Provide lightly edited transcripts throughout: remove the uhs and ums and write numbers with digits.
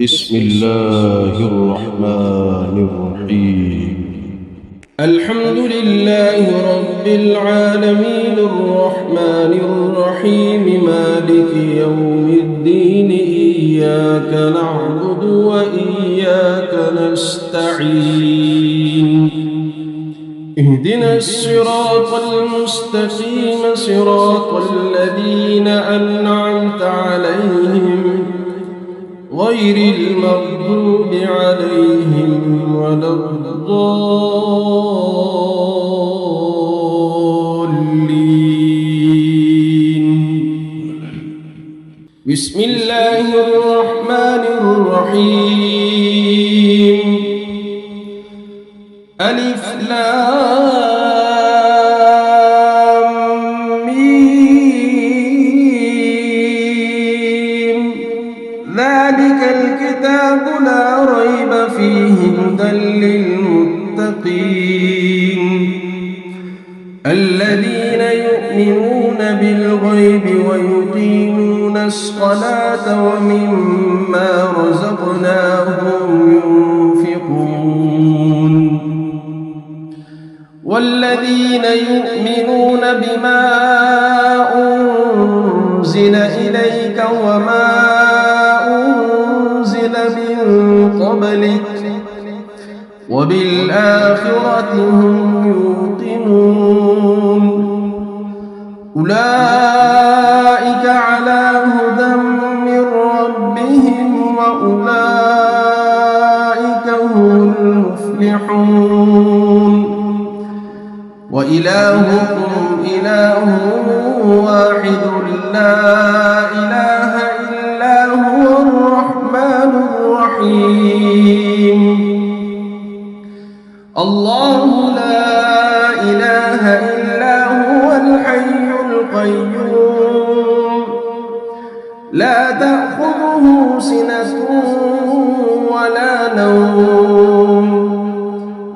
بسم الله الرحمن الرحيم. الحمد لله رب العالمين الرحمن الرحيم مالك يوم الدين إياك نعبد وإياك نستعين اهدنا الصراط المستقيم صراط الذين أنعمت عليهم غير المغضوب عليهم ولا الضالين. بسم الله الرحمن الرحيم. ألف لام ميم ذلك الكتاب لا ريب فيه هدى للمتقين الذين يؤمنون بالغيب ويقيمون الصلاة ومما رزقناهم ينفقون والذين يؤمنون بما أنزل إليك وما أنزل من قبلك وبالآخرة هم يوقنون أولئك على هدى من ربهم وأولئك هم المفلحون وإلهكم إله واحد لا إله إلا هو الرحمن الرحيم الله لا إله إلا هو الحي القيوم لا تأخذه سنة ولا نوم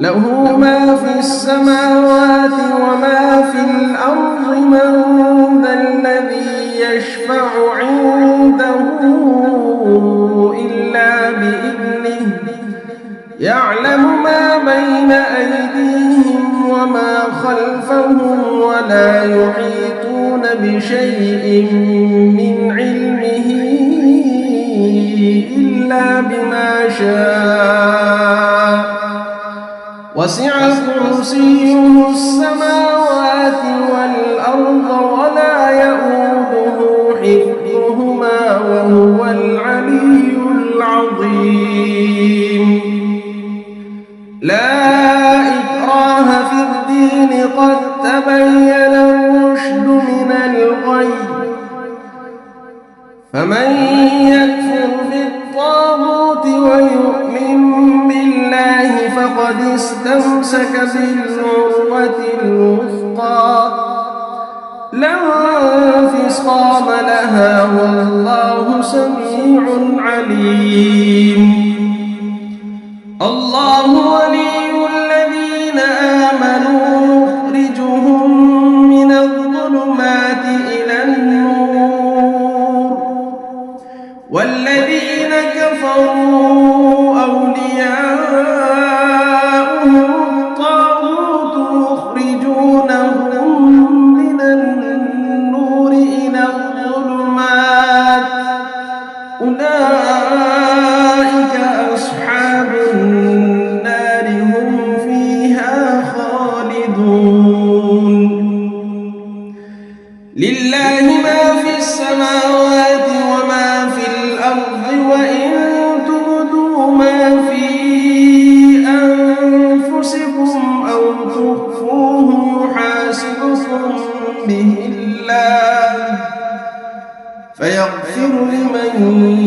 له ما في السماوات وما في الأرض من ذا الذي يشفع عنده إلا بإذنه يعلم ما بين أيديهم وما خلفهم ولا يحيطون بشيء من علمه إلا بما شاء وسع كرسيه السماوات والأرض ولا يؤوده حفظهما وهو العلي العظيم لا إكراه في الدين قد تبين الرشد من الغي فمن يكفر بالطاغوت ويؤمن بالله فقد استمسك بالعروة الوثقى لا انفصام لها والله سميع عليم الله ولي الذين آمنوا يخرجهم من الظلمات إلى النور والذين كفروا أولياؤهم الطاغوت يخرجونهم من النور إلى الظلمات أولئك أصحاب النار هم فيها خالدون لله ما في السماوات وما في الأرض وإن تبدوا ما في أنفسكم أو تخفوه يحاسبكم به الله فيغفر لمن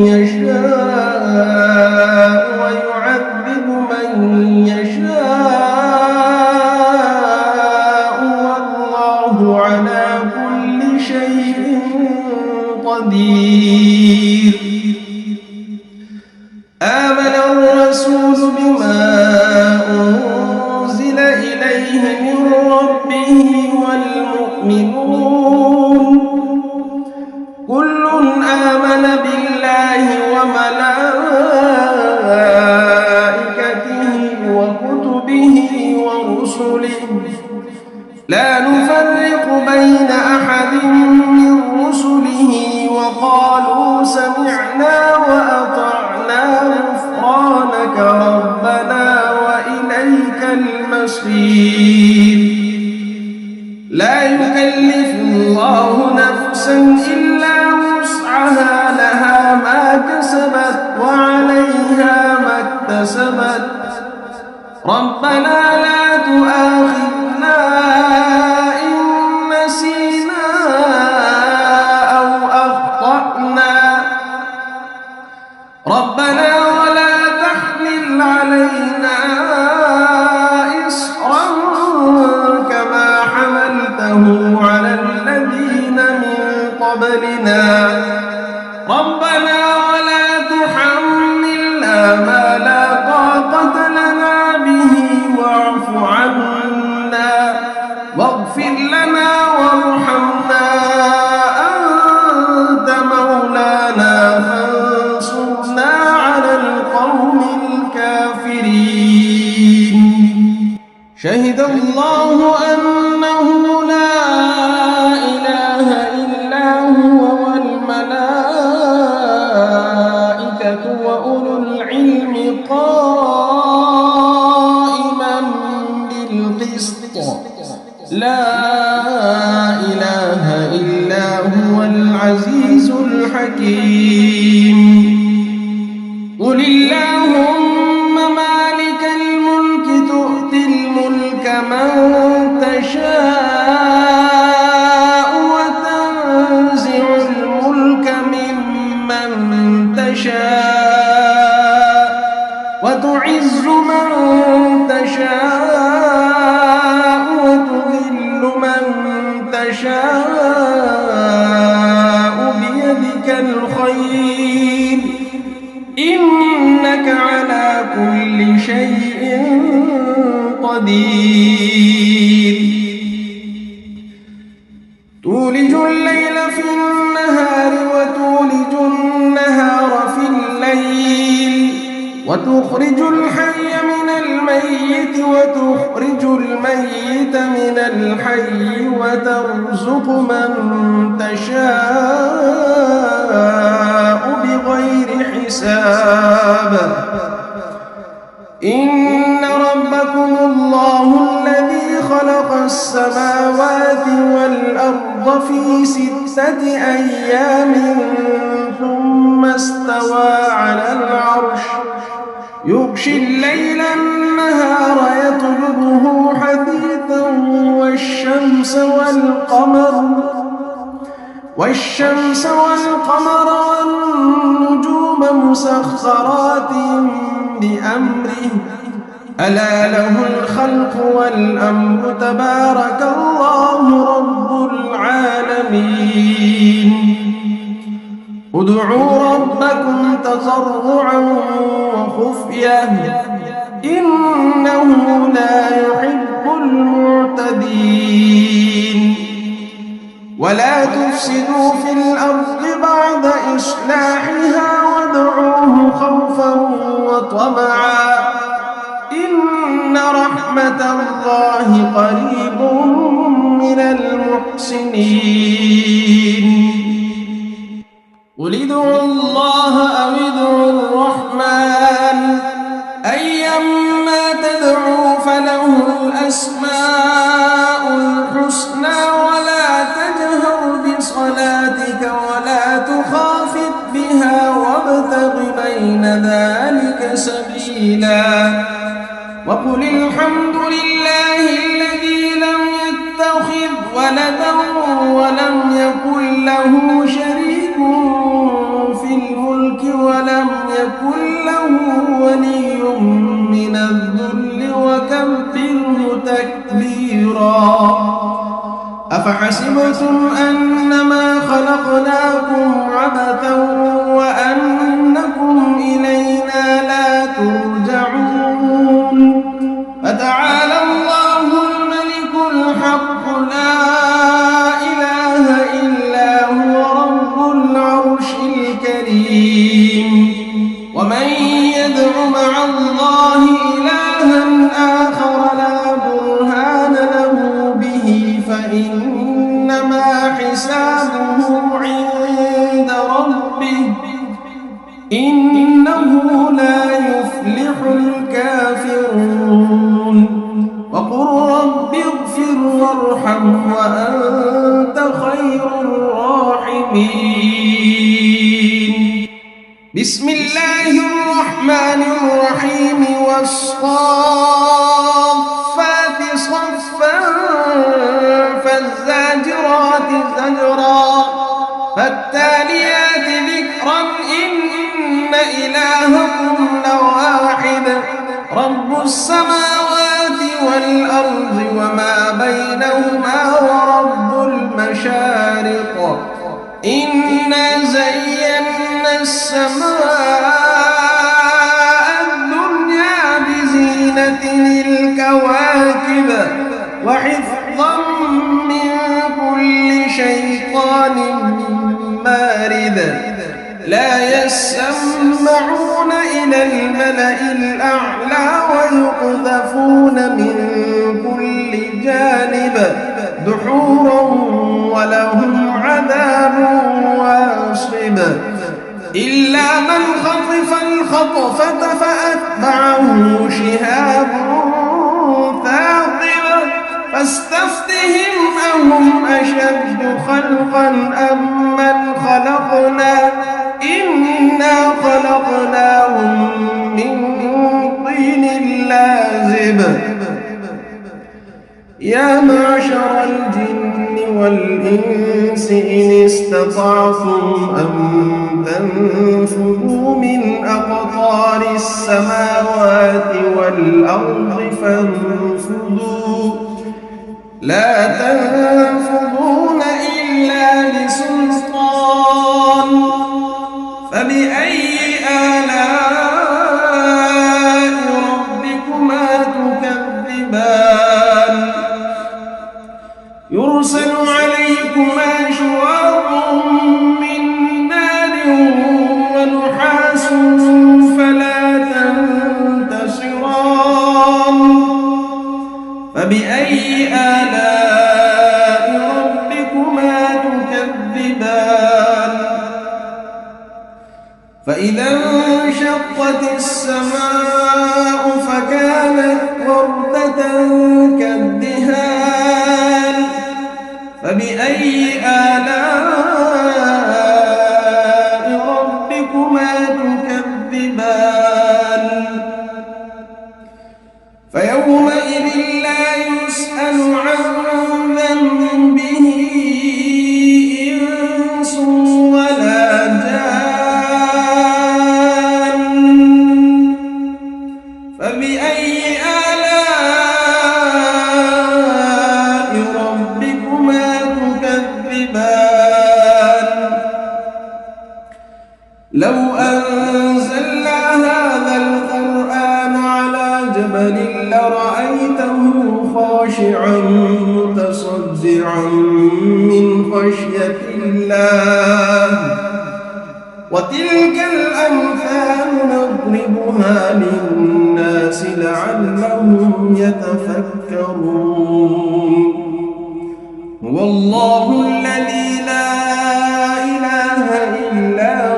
يشاء ويعذب من يشاء والله على كل شيء قدير آمن الرسول بما أنزل إليه من ربه والمؤمنون كل آمن بالله وملائكته ربنا لا تؤاخذنا إن نسينا أو أخطأنا ربنا ولا تحمل علينا إصرا كما حملته على الذين من قبلنا ربنا ولا تحملنا ما لا طاقة لنا به واعف عنا واغفر لنا وارحمنا أنت مولانا فانصرنا على القوم الكافرين شهد الله أنه لا إله إلا هو والملائكة وأولو العلم قائما بالقسط لا إله إلا هو العزيز الحكيم قل اللهم مالك الملك تؤتي الملك من تشاء وتنزع الملك ممن تشاء وتعز من تشاء وتذل من تشاء بيدك الخير إنك على كل شيء قدير تولج الليل في النهار وتولج النهار في الليل وتخرج الحي من الميت وتخرج الميت من الحي وترزق من تشاء بغير حساب إن ربكم الله الذي خلق السماوات والأرض في 6 أيام ثم استوى على العرش يغشي الليل النهار يطلبه حثيثا والشمس والقمر والنجوم مسخرات بأمره ألا له الخلق والأمر تبارك الله رب العالمين ادعوا ربكم تضرعا وخفية إنه لا يحب المعتدين ولا تفسدوا في الأرض بعد إصلاحها وادعوه خوفا وطمعا إن رحمة الله قريب من المحسنين قل ادعوا الله أو ادعوا الرحمن أيما تدعوا فله الأسماء الحسنى ولا تجهر بصلاتك ولا تخافت بها وابتغ بين ذلك سبيلا وقل الحمد لله الذي لم يتخذ ولدا ولم يكن له شريك في الملك ولم يكن له ولي من الذل وكبره تكبيرا أفحسبتم أنما خلقناكم عبثا وأنكم إلينا لا ترجعون فتعالى الله الملك الحق لا إله إلا هو رب العرش الكريم ومن يدع مع الله إلها آخر لا برهان له به فإنما حسابه عند ربه إنه لا يفلح الكافرون وقل رب اغفر وارحم وأنت خير الراحمين بسم الله الرحمن الرحيم والصالحين واحد رب السماوات والأرض وما بينهما ورب المشارق إنا زينا السماء الدنيا بزينة الكواكب وحفظا من كل شيطان مارد لا يسمعون إلى الملأ الأعلى ويقذفون من كل جانب دحورا ولهم عذاب واصب إلا من خطف الخطفة فأتبعه شهاب ثاقب فاستفتهم أهم أشد خلقا أم من خلقنا إنا خلقناهم من طين لازب يا معشر الجن والإنس إن استطعتم أن تنفذوا من أقطار السماوات والأرض فانفذوا لا تنفذون إلا بسلطان فبأي آلاء ربكما تكذبان يرسل عليكما شواظ من نار ونحاس فلا تنتصران فبأي آلاء ربكما تكذبان فإذا انشقت السماء فكانت وردة كالدهان فبأي آلاء ربكما تكذبان فيومئذ لا يسأل عن ذنبه إنس ولا جان فبأي آلاء ربكما تكذبان لو أنزلنا هذا القرآن على جبل لرأيته خاشعا متصدعا من خشية الله وتلك الأمثال نضربها للناس لعلهم يتفكرون هو الله الذي لا إله إلا هو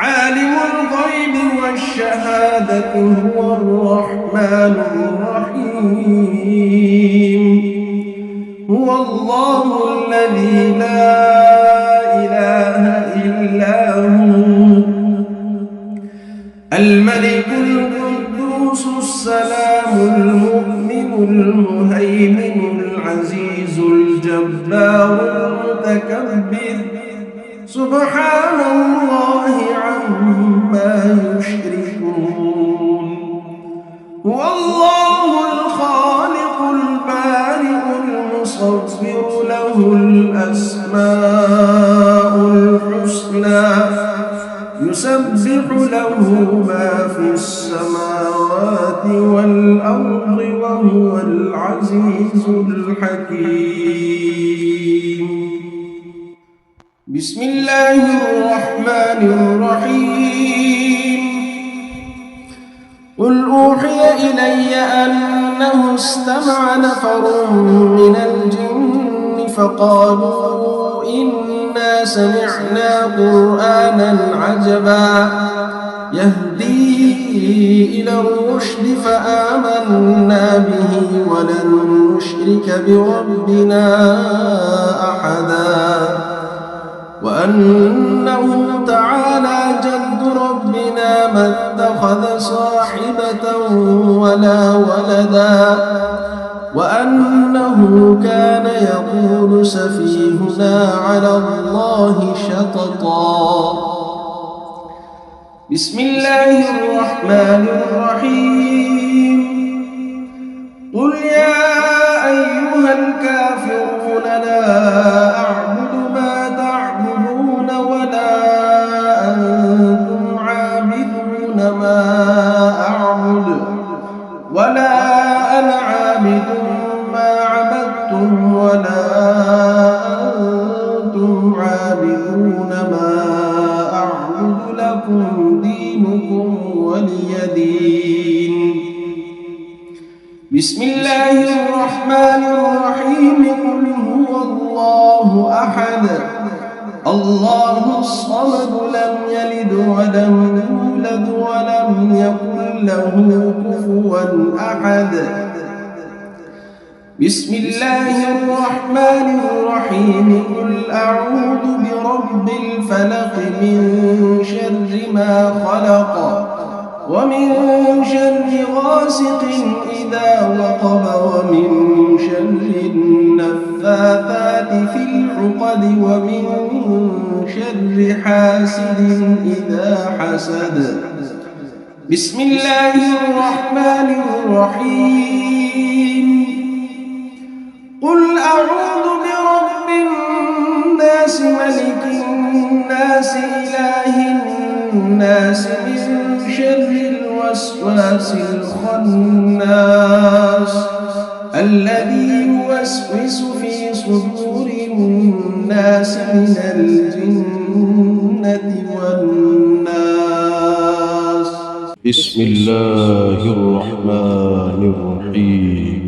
عالم الغيب والشهادة هو الرحمن الرحيم هو الله الذي لا إله إلا هو الملك القدوس السلام المؤمن المهيمن العزيز الجبار المتكبر سبحان الله عما يشركون هو الله الخالق البارئ المصور له الأسماء الحسنى يسبح له ما في السماوات والأرض وهو العزيز الحكيم بسم الله الرحمن الرحيم قل أوحي إلي أنه استمع نفر من الجن فقالوا إنا سمعنا قرآنا عجبا يهدي إلى الرشد فآمنا به ولن نشرك بربنا أحدا وأنه تعالى جد ربنا ما اتخذ صاحبة ولا ولدا وأنه كان يقول سفيهنا على الله شططا بسم الله الرحمن الرحيم قل يا أيها الكافرون لا أعبد ما تعبدون ولا أنتم عابدون ما أعبد ولا أنا عابد ما عبدتم ولا أنتم عابدون ما أعبد لكم دينكم ولي دين بسم الله الرحمن الرحيم قل هو الله أحد الله الصمد لم يلد ولم يولد ولم يكن له كفوا أحد بسم الله الرحمن الرحيم قل أعوذ برب الفلق من شر ما خلق ومن شر غاسق إذا وقب ومن شر النفاثات في العقد ومن شر حاسد إذا حسد بسم الله الرحمن الرحيم قل أعوذ برب الناس ملك الناس إله الناس من شر الوسواس الخناس الذي يوسوس في صدور الناس من الجنة والناس بسم الله الرحمن الرحيم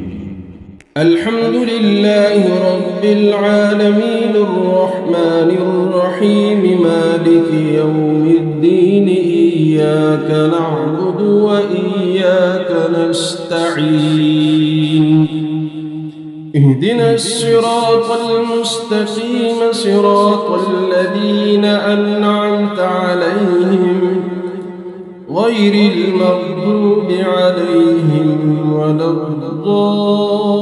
الحمد لله رب العالمين الرحمن الرحيم مالك يوم الدين إياك نعبد وإياك نستعين اهدنا الصراط المستقيم صراط الذين أنعمت عليهم غير المغضوب عليهم ولا الضالين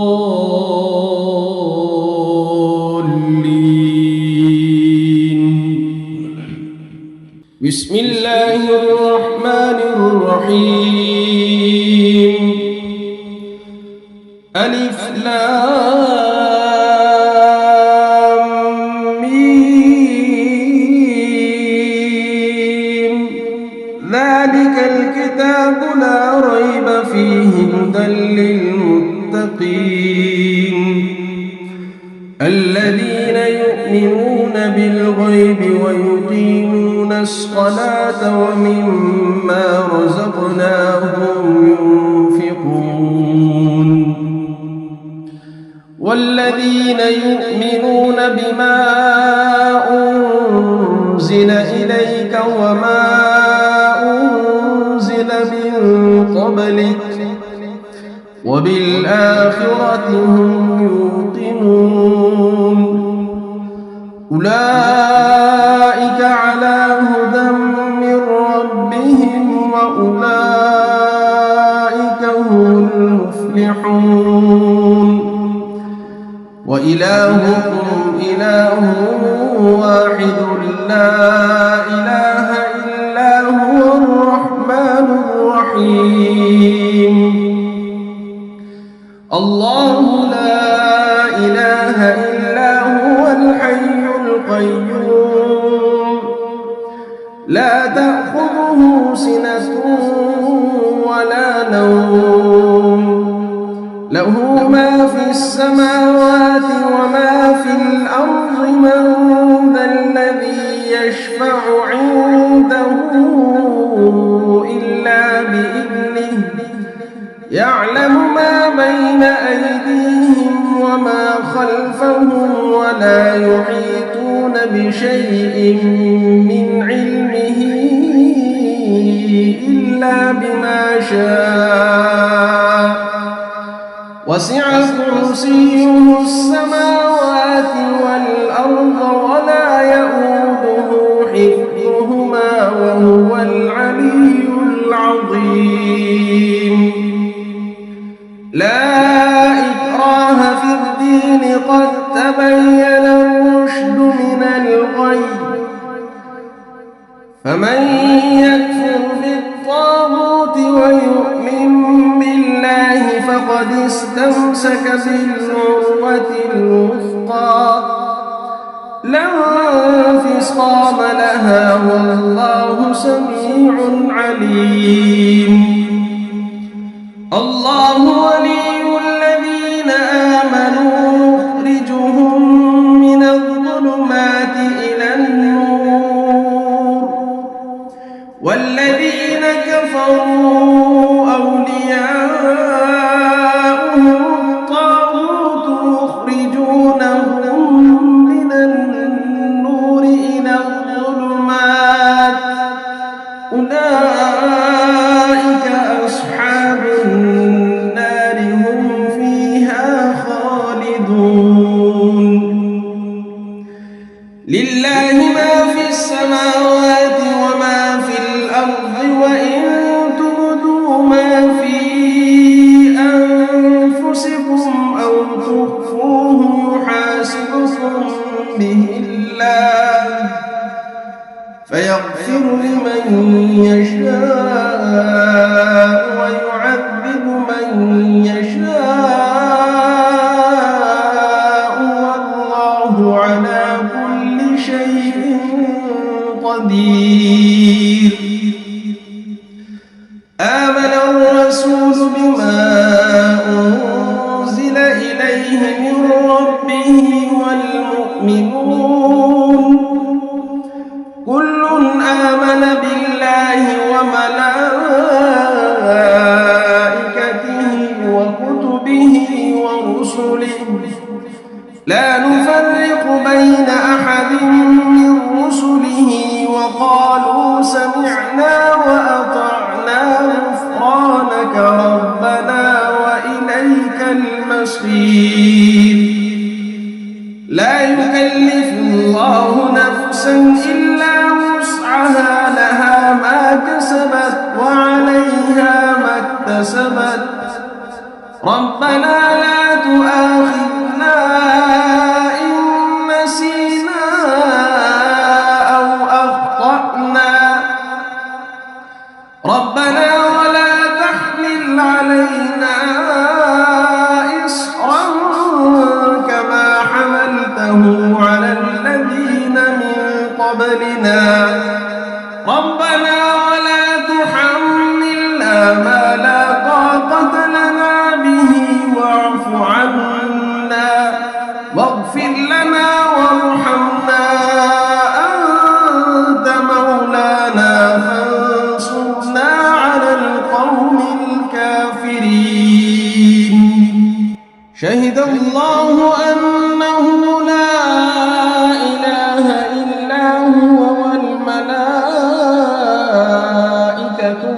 بسم الله الرحمن الرحيم ألف لام ميم ذلك الكتاب لا ريب فيه هدى للمتقين الذين يؤمنون بالغيب ويقيمون الصلاة ومما رزقناهم ينفقون والذين يؤمنون بما أنزل إليك وما أنزل من قبلك وبالآخرة هم يوقنون أولئك على هدى من ربهم وأولئك هم المفلحون وإلهكم إله واحد لا إله إلا هو الرحمن الرحيم الله لا إله إلا هو الحي القيوم لا تأخذه سنة ولا نوم له ما في السماوات وما في الأرض من ذا الذي يشفع عنده إلا بإذنه يعلم ما بين أيديهم وما خلفهم ولا يحيطون بشيء من علمه إلا بما شاء وسع كرسيه السماوات والأرض ولا يؤوده حفظهما وهو العلي العظيم لا إكراه في الدين قد تبين الرشد من الغي فمن يكفر عليم. الله ولي الذين آمنوا يخرجهم من الظلمات إلى النور، والذين كفروا أولياؤهم الطاغوت يخرجونهم من النور إلى الظلمات، أولئك أصحاب النار هم فيها خالدون. لله ما في السماوات وما في الأرض، وإن تبدوا ما في أنفسكم أو تخفوه يحاسبكم به الله فيغفر لمن يشاء ويعذب من يشاء، والله على كل شيء قدير. آمن الرسول بما أنزل إليه من ربه والمؤمنون كل آمن بالله وملائكته وكتبه ورسله لا نفرق بين أحد من رسله، وقالوا سمعنا وأطعنا غفرانك ربنا وإليك المصير. لا يكلف الله نفسا إلا وسعها، لها ما كسبت وعليها ما اكتسبت. ربنا لا تؤاخذنا إن نسينا أو أخطأنا، ربنا ولا تحمل علينا إصرا كما حملته على الذين من قبلنا، ربنا ولا تحملنا ما لا طاقة لنا به واعف عنا واغفر لنا وارحمنا، أنت مولانا فانصرنا على القوم الكافرين. شهد الله أنه لا إله إلا هو والملائكة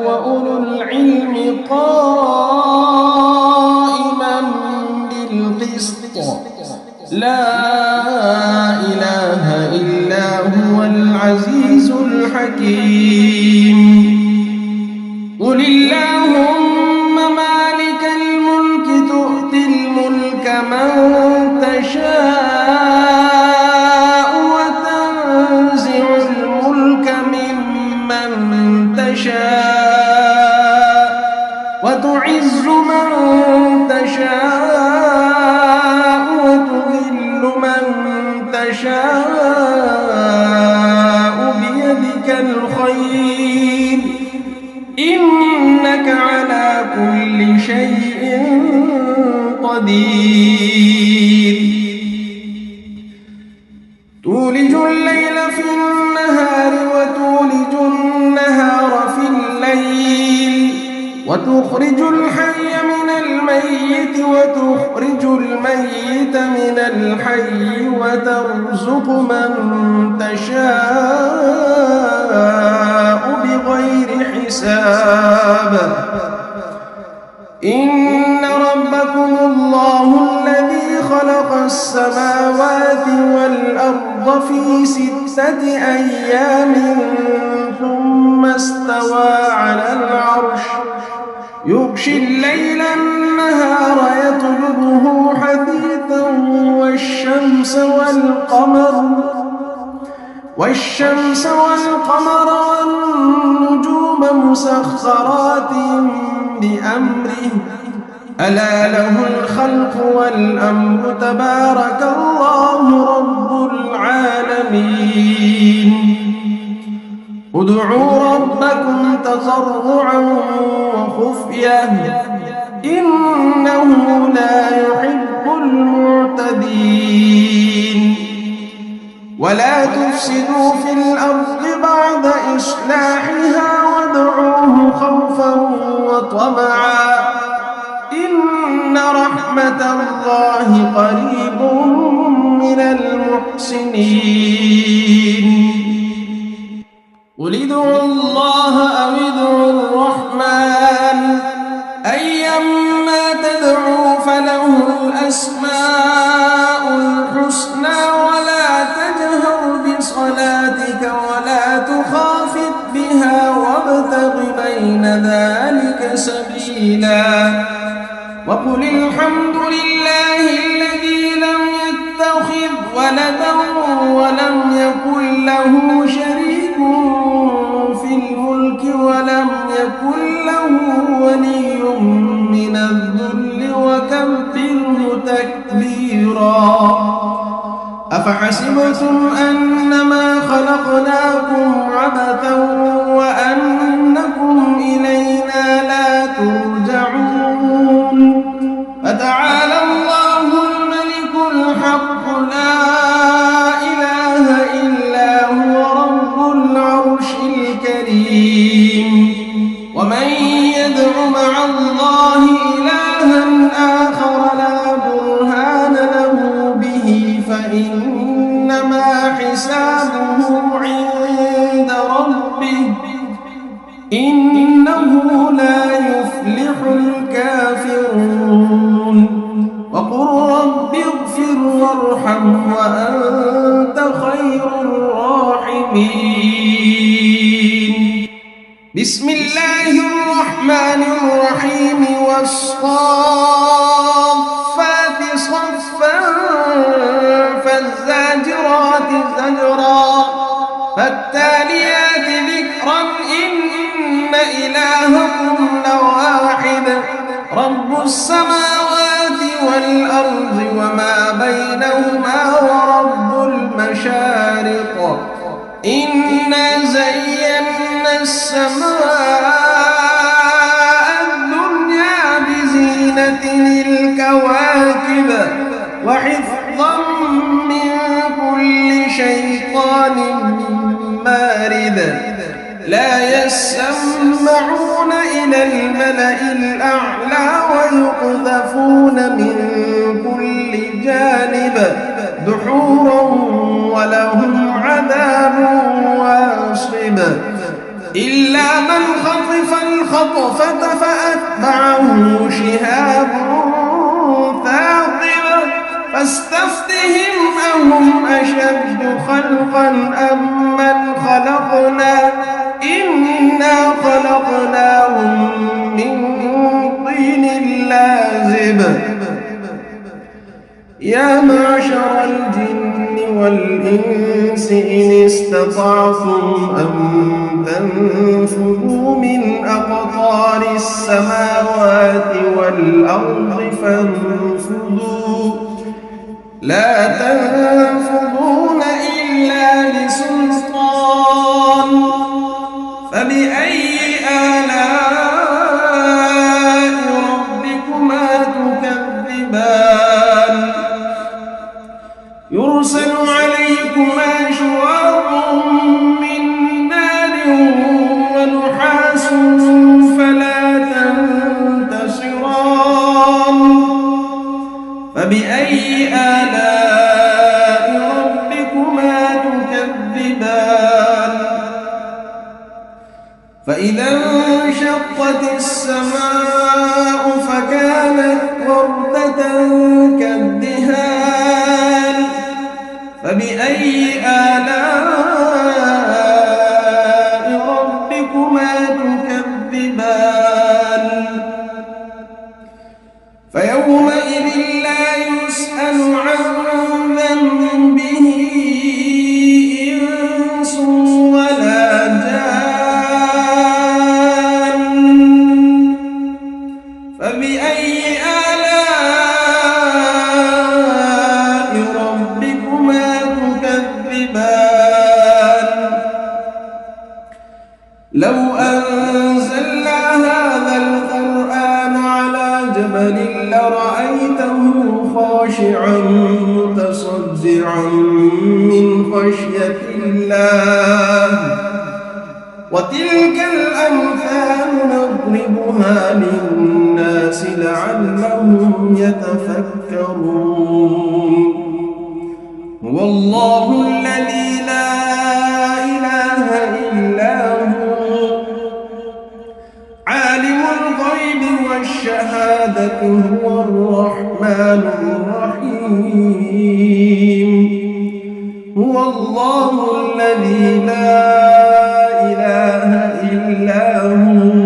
وأولو العلم قائما بالقسط، لا إله إلا هو العزيز الحكيم. قل اللهم مالك الملك تؤتي الملك من تشاء وتنزع الملك ممن تشاء وتعز من تشاء وتذل من تشاء بيدك الخير، إنك على كل شيء قدير. تولج الليل في النهار وتولج النهار في الليل، وتخرج الحي من الميت وتخرج الميت من الحي، وترزق من تشاء بغير حساب. إن ربكم الله الذي خلق السماوات والأرض في 6 أيام ثم استوى على العرش، يغشي الليل النهار يطلبه حثيثا والشمس والقمر والنجوم مسخرات بأمره، ألا له الخلق والأمر، تبارك الله رب العالمين. ادعوا ربكم تضرعا وخفية إنه لا يحب المعتدين ولا تفسدوا في الأرض بعد إصلاحها وادعوه خوفا وطمعا إن رحمة الله قريب من المحسنين قل ادعوا الله أو ادعوا الرحمن أيما تدعوا فله الأسماء الحسنى ولا تجهر بصلاتك ولا تخافت بها وابتغ بين ذلك سبيلا وقل الحمد لله الذي لم يتخذ ولدا ولم يكن له شريك في الملك ولم يكن له ولي من الذل وكبره تكبيرا أفحسبتم أنما خلقناكم عبثا وأنكم إلينا لا ترجعون فتعالى الله الملك الحق لا إله إلا هو رب العرش الكريم ومن يدع مع الله إلها آخر لا برهان له به فإنما حسابه عند ربه إنه لا يفلح الكافرون وقل رب اغفر وارحم وأنت خير الراحمين بسم الله الرحمن الرحيم والصافات صفا فالزاجرات زجرا فالتاليات ذكرا إن إلهكم لواحد رب السماوات والأرض وما بينهما ورب المشارق إنا زينا السماء الدنيا بزينة الكواكب وحفظا من كل شيطان مارد لا يسمعون إلى الملأ الأعلى ويقذفون من كل جانب دحورا ولهم عذاب واصب إلا من خطف الخطفة فأتبعه شهاب ثاقب فاستفتهم أهم أشد خلقا أم من خلقنا إنا خلقناهم من طين لازب يا معشر الجن والإنس إن استطعتم أن تنفذوا من أقطار السماوات والأرض فانفذوا لا تنفذون إلا بسلطان فبأي آلاء ربكما تكذبان يرسل عليكما شواظ من نار ونحاس فلا تنتصران فبأي آلاء ربكما تكذبان فإذا انشقت السماء فكانت وردة كالدهان فبأي آلاء ربكما تكذبان فيومئذ لا يسأل عن ذنبه إنس ولا جان فبأي آلاء ربكما تكذبان ونضربها للناس لعلهم يتفكرون هو الله الذي لا إله إلا هو عالم الغيب والشهادة هو الرحمن الرحيم هو الله الذي لا إله إلا هو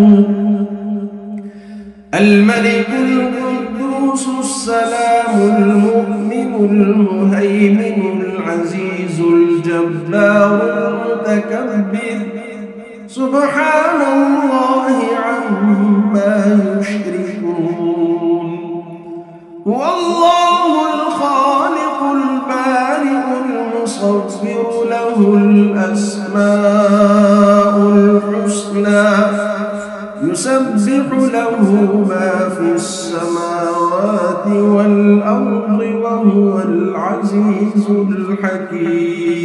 الملك القدوس السلام المؤمن المهيمن العزيز الجبار المتكبر سبحان الله عما يشركون هو الله الخالق البارئ المصور له الأسماء الحسنى يسبح له ما في السماوات والأرض وهو العزيز الحكيم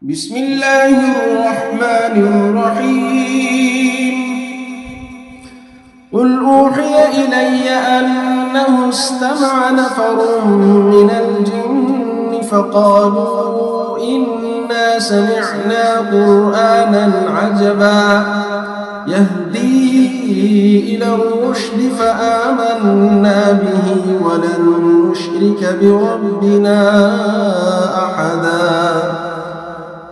بسم الله الرحمن الرحيم قل أوحي إلي أنه استمع نفر من الجن فقالوا إنا سمعنا قرآنا عجبا يهدي إلى الرشد فآمنا به ولن نشرك بربنا أحدا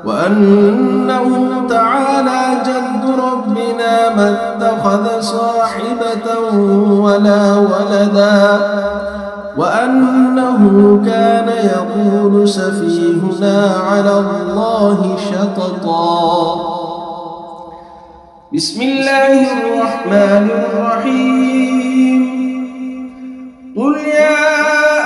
وأنه تعالى جد ربنا ما اتخذ صاحبة ولا ولدا وأنه كان يقول سفيهنا على الله شططا بسم الله الرحمن الرحيم قل يا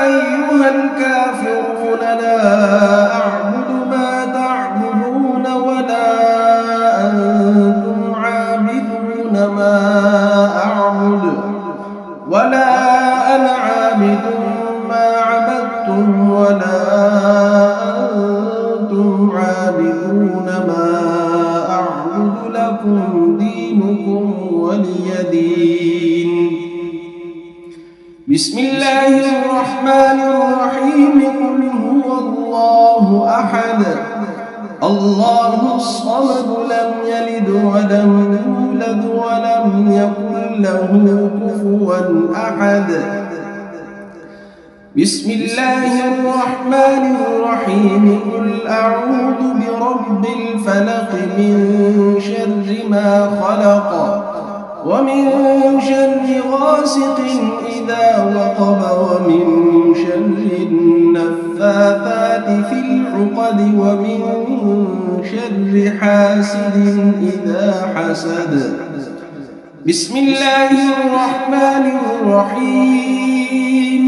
أيها الكافرون لا أعبد ما تعبدون ولا أنتم عابدون ما أعبد ولا أنا عابد ما عبدتم ولا أنتم عابدون ما أعبد لكم دينكم ولي دين بسم الله الرحمن الرحيم قل هو الله أحد الله الصمد لم يلد ولم يولد ولم يكن له كفوا أحد بسم الله الرحمن الرحيم قل أعوذ برب الفلق من شر ما خلق ومن شر غاسق إذا وقب ومن شر النفاثات في العقد ومن شر حاسد إذا حسد بسم الله الرحمن الرحيم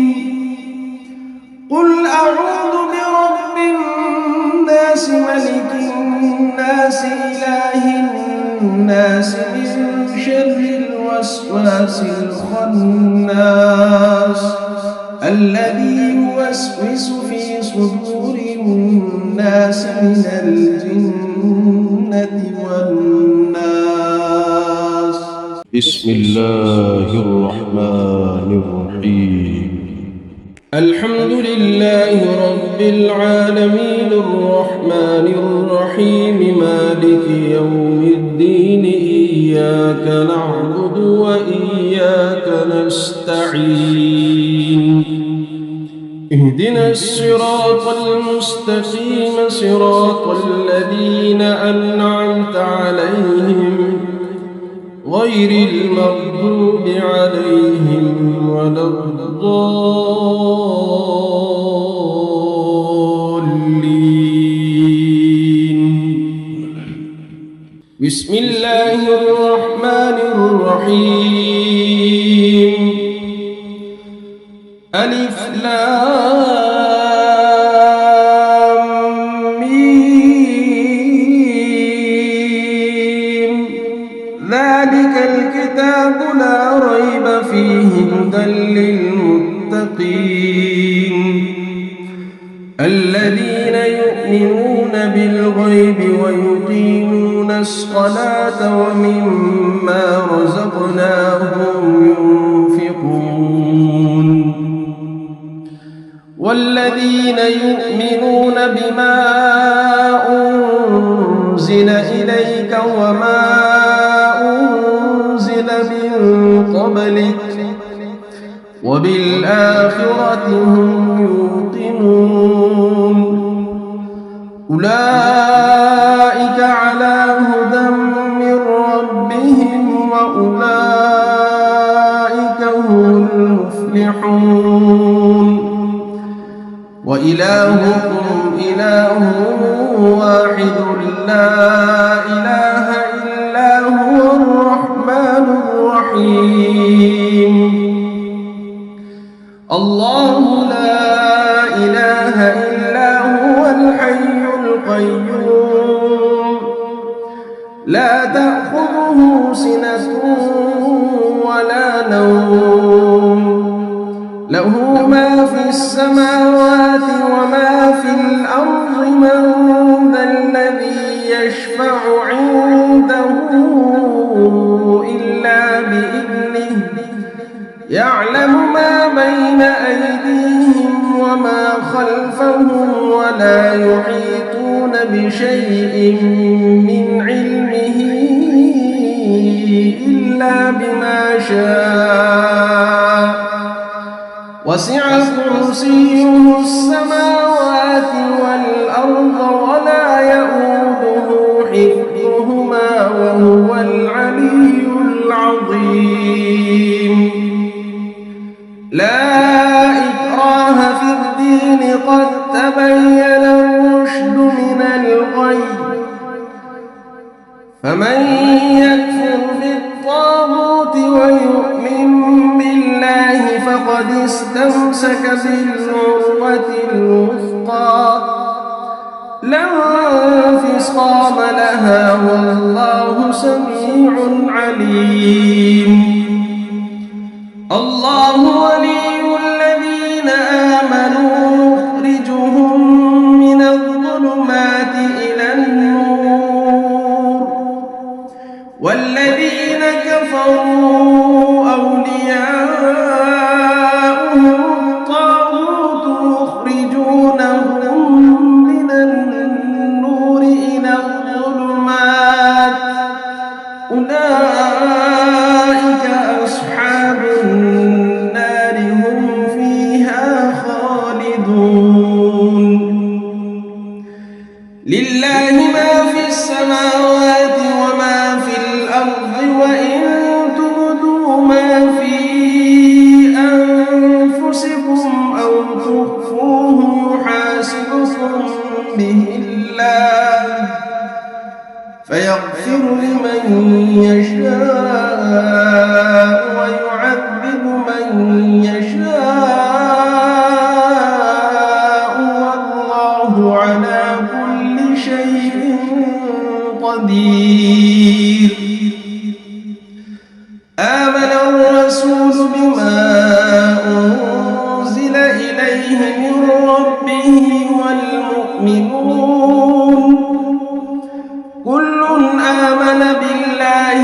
قل أعوذ برب الناس ملك الناس إله الناس من شر الوسواس الخناس الذي يوسوس في صدور الناس من الجنة والناس بسم الله الرحمن الرحيم الحمد لله رب العالمين الرحمن الرحيم مالك يوم الدين إياك نعبد وإياك نستعين اهدنا الصراط المستقيم صراط الذين أنعمت عليهم غير المغضوب عليهم ولا الضالين بسم الله الرحمن الرحيم ألف لام ميم ذلك الكتاب لا ريب فيه هدى للمتقين الذين يؤمنون بالغيب ويقيمون الصلاة ومما رزقناهم ينفقون والذين يؤمنون بما أنزل إليك وما أنزل من قبلك وبالآخرة هم يوقنون أولئك على هدى من ربهم وأولئك هم المفلحون وإلهكم إله واحد لا إله إلا هو الرحمن الرحيم الله لا إله إلا هو الحي القيوم لا تأخذه سنة ولا نوم له ما في السماوات وما في الأرض من ذا الذي يشفع عنده إلا بإذنه يعلم ما بين أيديهم وما خلفهم ولا يحيطون بشيء من علمه إلا بما شاء وسع كرسيه السماوات والأرض ولا يؤوده حفظهما وهو العلي العظيم لا إكراه في الدين قد تبين الرشد من الغي فمن يكفر بالطاغوت ويؤمن بالله فقد استمسك بالعروة الوثقى لا انفصام لها والله سميع عليم الله ولي الذين آمنوا يخرجهم من الظلمات إلى النور والذين كفروا أولياؤهم الطاغوت يخرجونهم من النور إلى الظلمات أولئك أصحاب النار هم فيها خالدون لله ما في السماوات وما في الأرض وإن تبدوا ما في أنفسكم أو تخفوه يحاسبكم به الله فيغفر لمن يشاء ويعذب من يشاء والله على كل شيء قدير آمن الرسول بما أنزل إليه من ربه والمؤمنون كل آمن بالله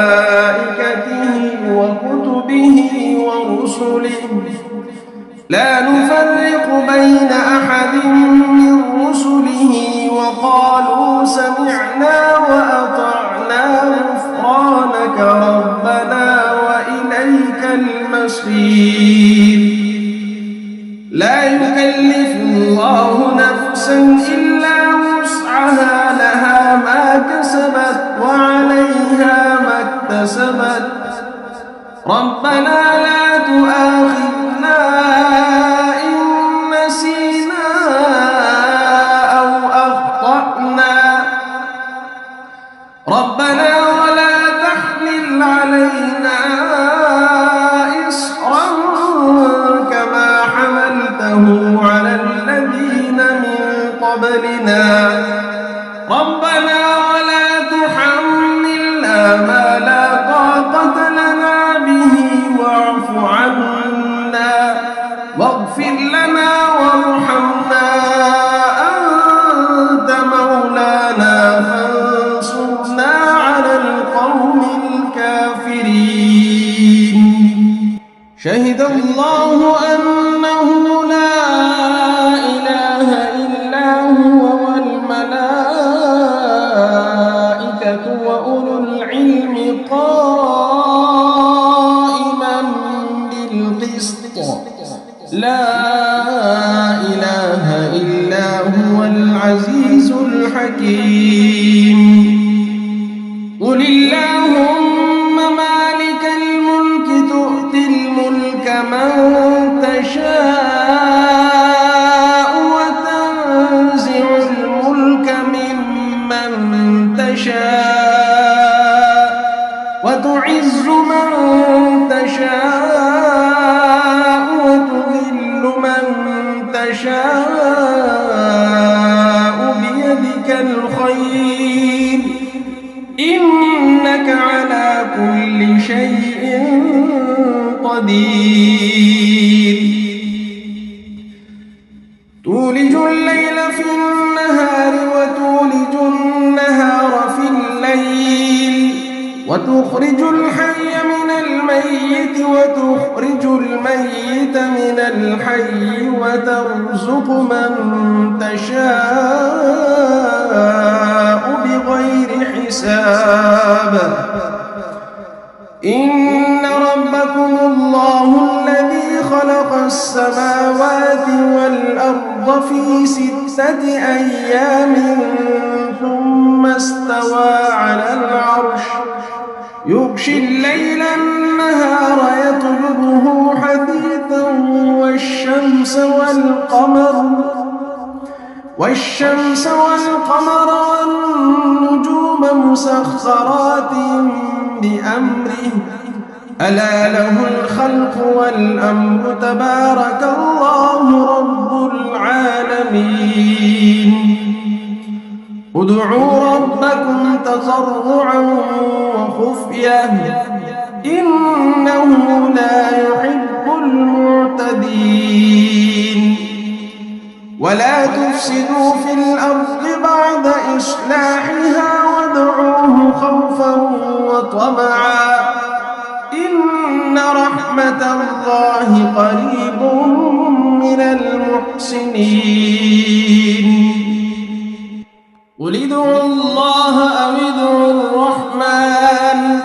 وملائكته وكتبه ورسله لا نفرق بين أحد من رسله وقالوا سمعنا وأطعنا غفرانك ربنا وإليك المصير لا يكلف الله نفسا إلا وسعها لها ما كسبت وعليها ما اكتسبت ربنا لا تؤاخذنا إن نسينا أو أخطأنا ربنا ولا تحمل علينا إصرا كما حملته على الذين من قبلنا ربنا ولا تحملنا ما لا طاقة لنا به واعف عنا واغفر لنا وارحمنا أنت مولانا الله أنه لا إله إلا هو والملائكة وأولو العلم قائما بالقسط لا إله إلا هو العزيز الحكيم قل اللهم مالك الملك تؤتي الملك من تشاء وتنزع الملك ممن تشاء وتعز من تشاء وتذل من تشاء بيدك الخير إنك على كل شيء قدير تولج الليل في النهار وتولج النهار في الليل وتخرج الحي من الميت وتخرج الميت من الحي وترزق من تشاء بغير حساب إن ربكم الله الذي خلق السماوات والأرض في 6 أيام ثم استوى على العرش يغشي الليل النهار يطلبه حثيثا والشمس والقمر والنجوم مسخرات بأمره ألا له الخلق والأمر تبارك الله رب العالمين ادعوا ربكم تضرعا وخفية إنه لا يحب المعتدين ولا تفسدوا في الأرض بعد إصلاحها وادعوه خوفا وطمعا إن رحمة الله قريب من المحسنين قل ادعوا الله أو ادعوا الرحمن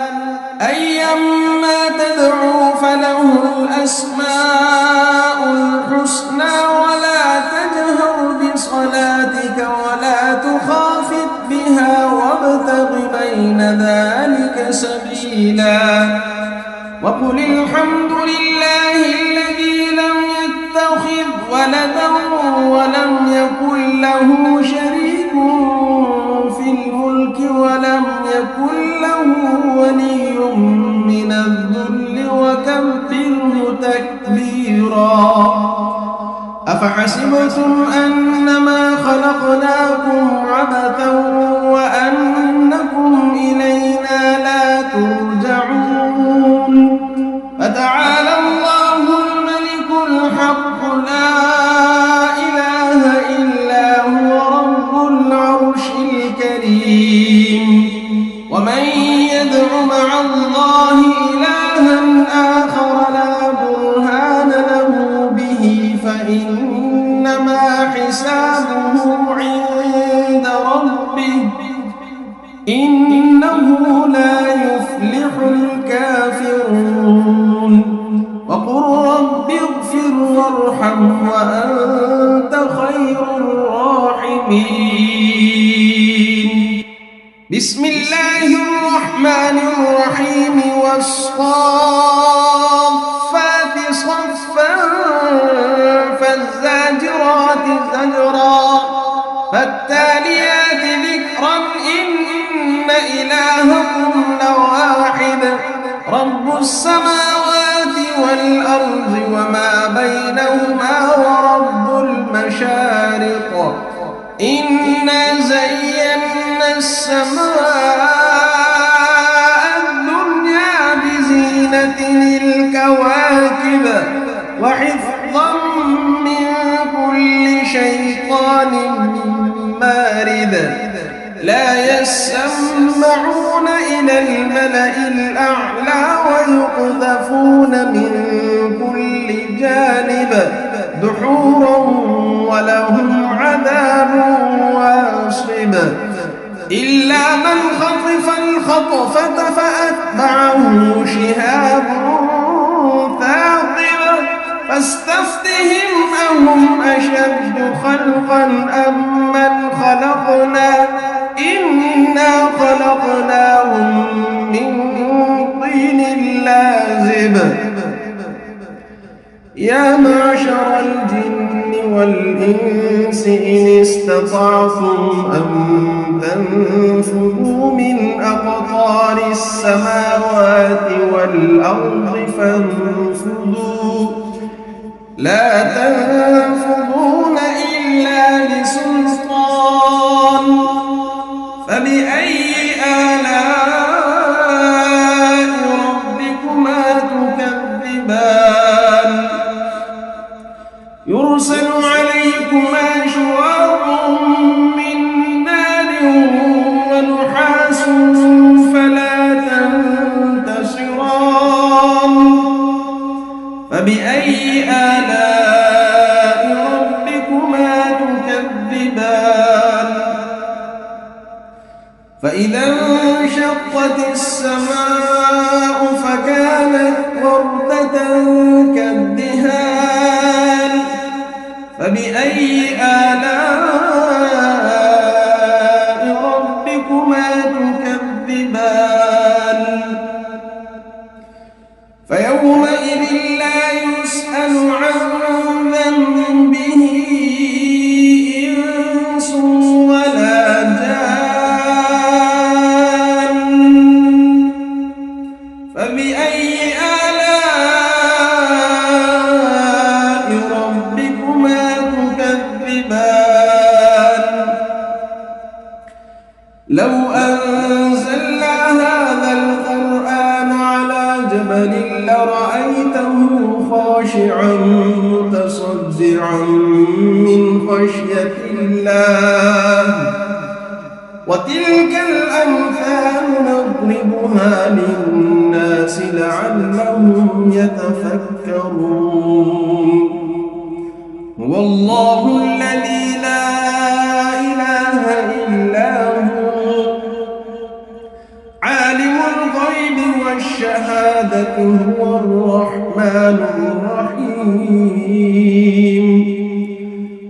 أيما تدعوا فله الأسماء الحسنى ولا تجهر بصلاتك ولا تخافت بها وابتغ بين ذلك سبيلا وقل الحمد لله الذي لم يتخذ ولدا ولم يكن له شريك في الملك ولم يكن له ولي من الذل وكبره تكبيرا أفحسبتم أنما خلقناكم عبثا وأنكم إلينا لا ترجعون فتعالى الله الملك الحق لا إله إلا هو رب العرش الكريم ومن يدع مع الله إلها آخر لا برهان له به فإنما حسابه عند ربه إنه لا يفلح الكافرون وقل رب اغفر وارحم وأنت خير الراحمين بسم الله الرحمن الرحيم والصافات صفا فالزاجرات زجرا فالتاليات ذكرا إن إلهكم لواحد رب السماوات والأرض وما بينهما ورب المشارق إنا زينا السماء الدنيا بزينة الكواكب وحفظا من كل شيطان مارد لا يسمعون إلى الملأ الأعلى ويقذفون من كل بالجانب دحورا ولهم عذاب واصب إلا من خطف الخطفة فأتبعه شهاب ثاقب فاستفتهم أهم أشد خلقا أم من خلقنا إنا خلقناهم من طين لازب يا معشر الجن والإنس إن استطعتم أن تنفذوا من أقطار السماوات والأرض فانفذوا لا تنفذون إلا بسلطان فبأي آلاء ربكما تكذبان يرسل عليكما شواظ من نار ونحاس فلا تنتصران فبأي آلاء ربكما تكذبان فإذا انشقت السماء فكانت وردة كالدهان فبأي آلاء ربكما تكذبان فيومئذ لا يسأل عن ذنبه إنس ولا جان فبأي آلاء ربكما تكذبان لو أنزلنا هذا القرآن على جبل لرأيته خاشعا متصدعا من خشية الله وتلك الأمثال نضربها للناس لعلهم يتفكرون هو الله الذي لا إله إلا هو عالم الغيب والشهادة هو الرحمن الرحيم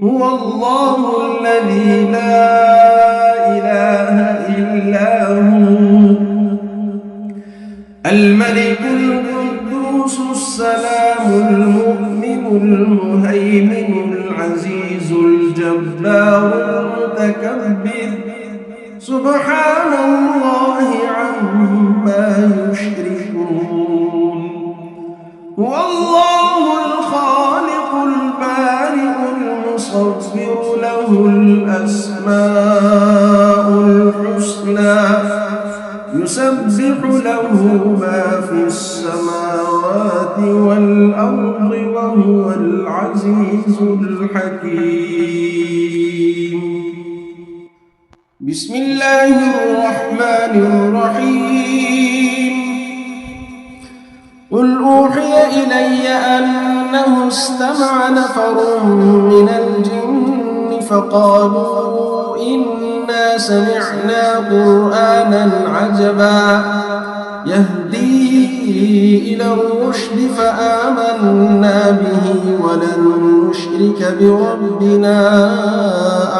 هو الله الذي لا إله إلا هو الملك القدوس السلام المؤمن المهيمن العزيز الجبار المتكبر سبحان الله عما يشركون هو الله الخالق البارئ المصور له الأسماء الحسنى يسبح له ما في السماوات والأرض وهو العزيز الحكيم بسم الله الرحمن الرحيم قل أوحي إلي أنه استمع نفر من الجن فقالوا إنا سمعنا قرآنا عجبا يهدي إلى الرشد فآمنا به ولن نشرك بربنا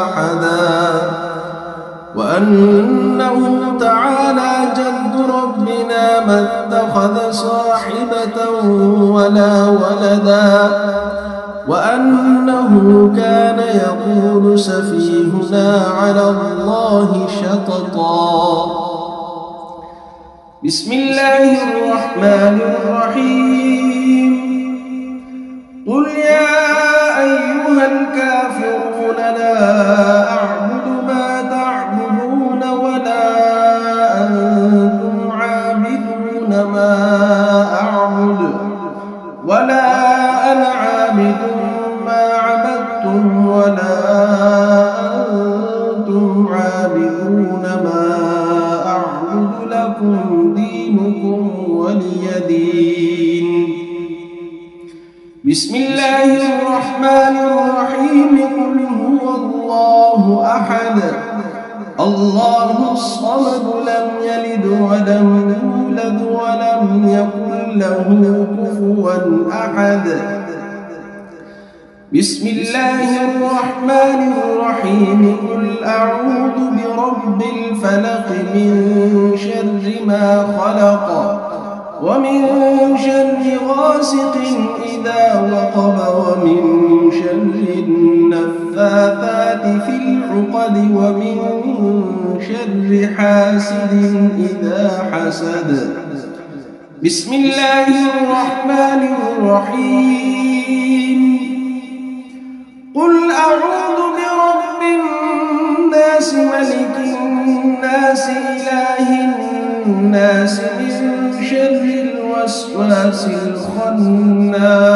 أحدا وأنه تعالى جد ربنا ما اتخذ صاحبة ولا ولدا وأنه كان يقول سفيهنا على الله شططا بسم الله الرحمن الرحيم قل يا أيها الكافرون لا أعبد ما تعبدون ولا أنتم عابدون ما أعبد ولا أنا عابد ما عبدتم ولا أنتم عابدون ما أعبد لكم دينكم ولي دين بسم الله الرحمن الرحيم قل هو الله أحد الله الصمد لم يلد ولم يولد ولم يكن له كفوا أحد بسم الله الرحمن الرحيم قل أعوذ برب الفلق من شر ما خلق ومن شر غاسق إذا وقب ومن شر النفاثات في العقد ومن شر حاسد إذا حسد بسم الله الرحمن الرحيم قل أعوذ برب الناس ملك الناس إله الناس من شر الوسواس الخناس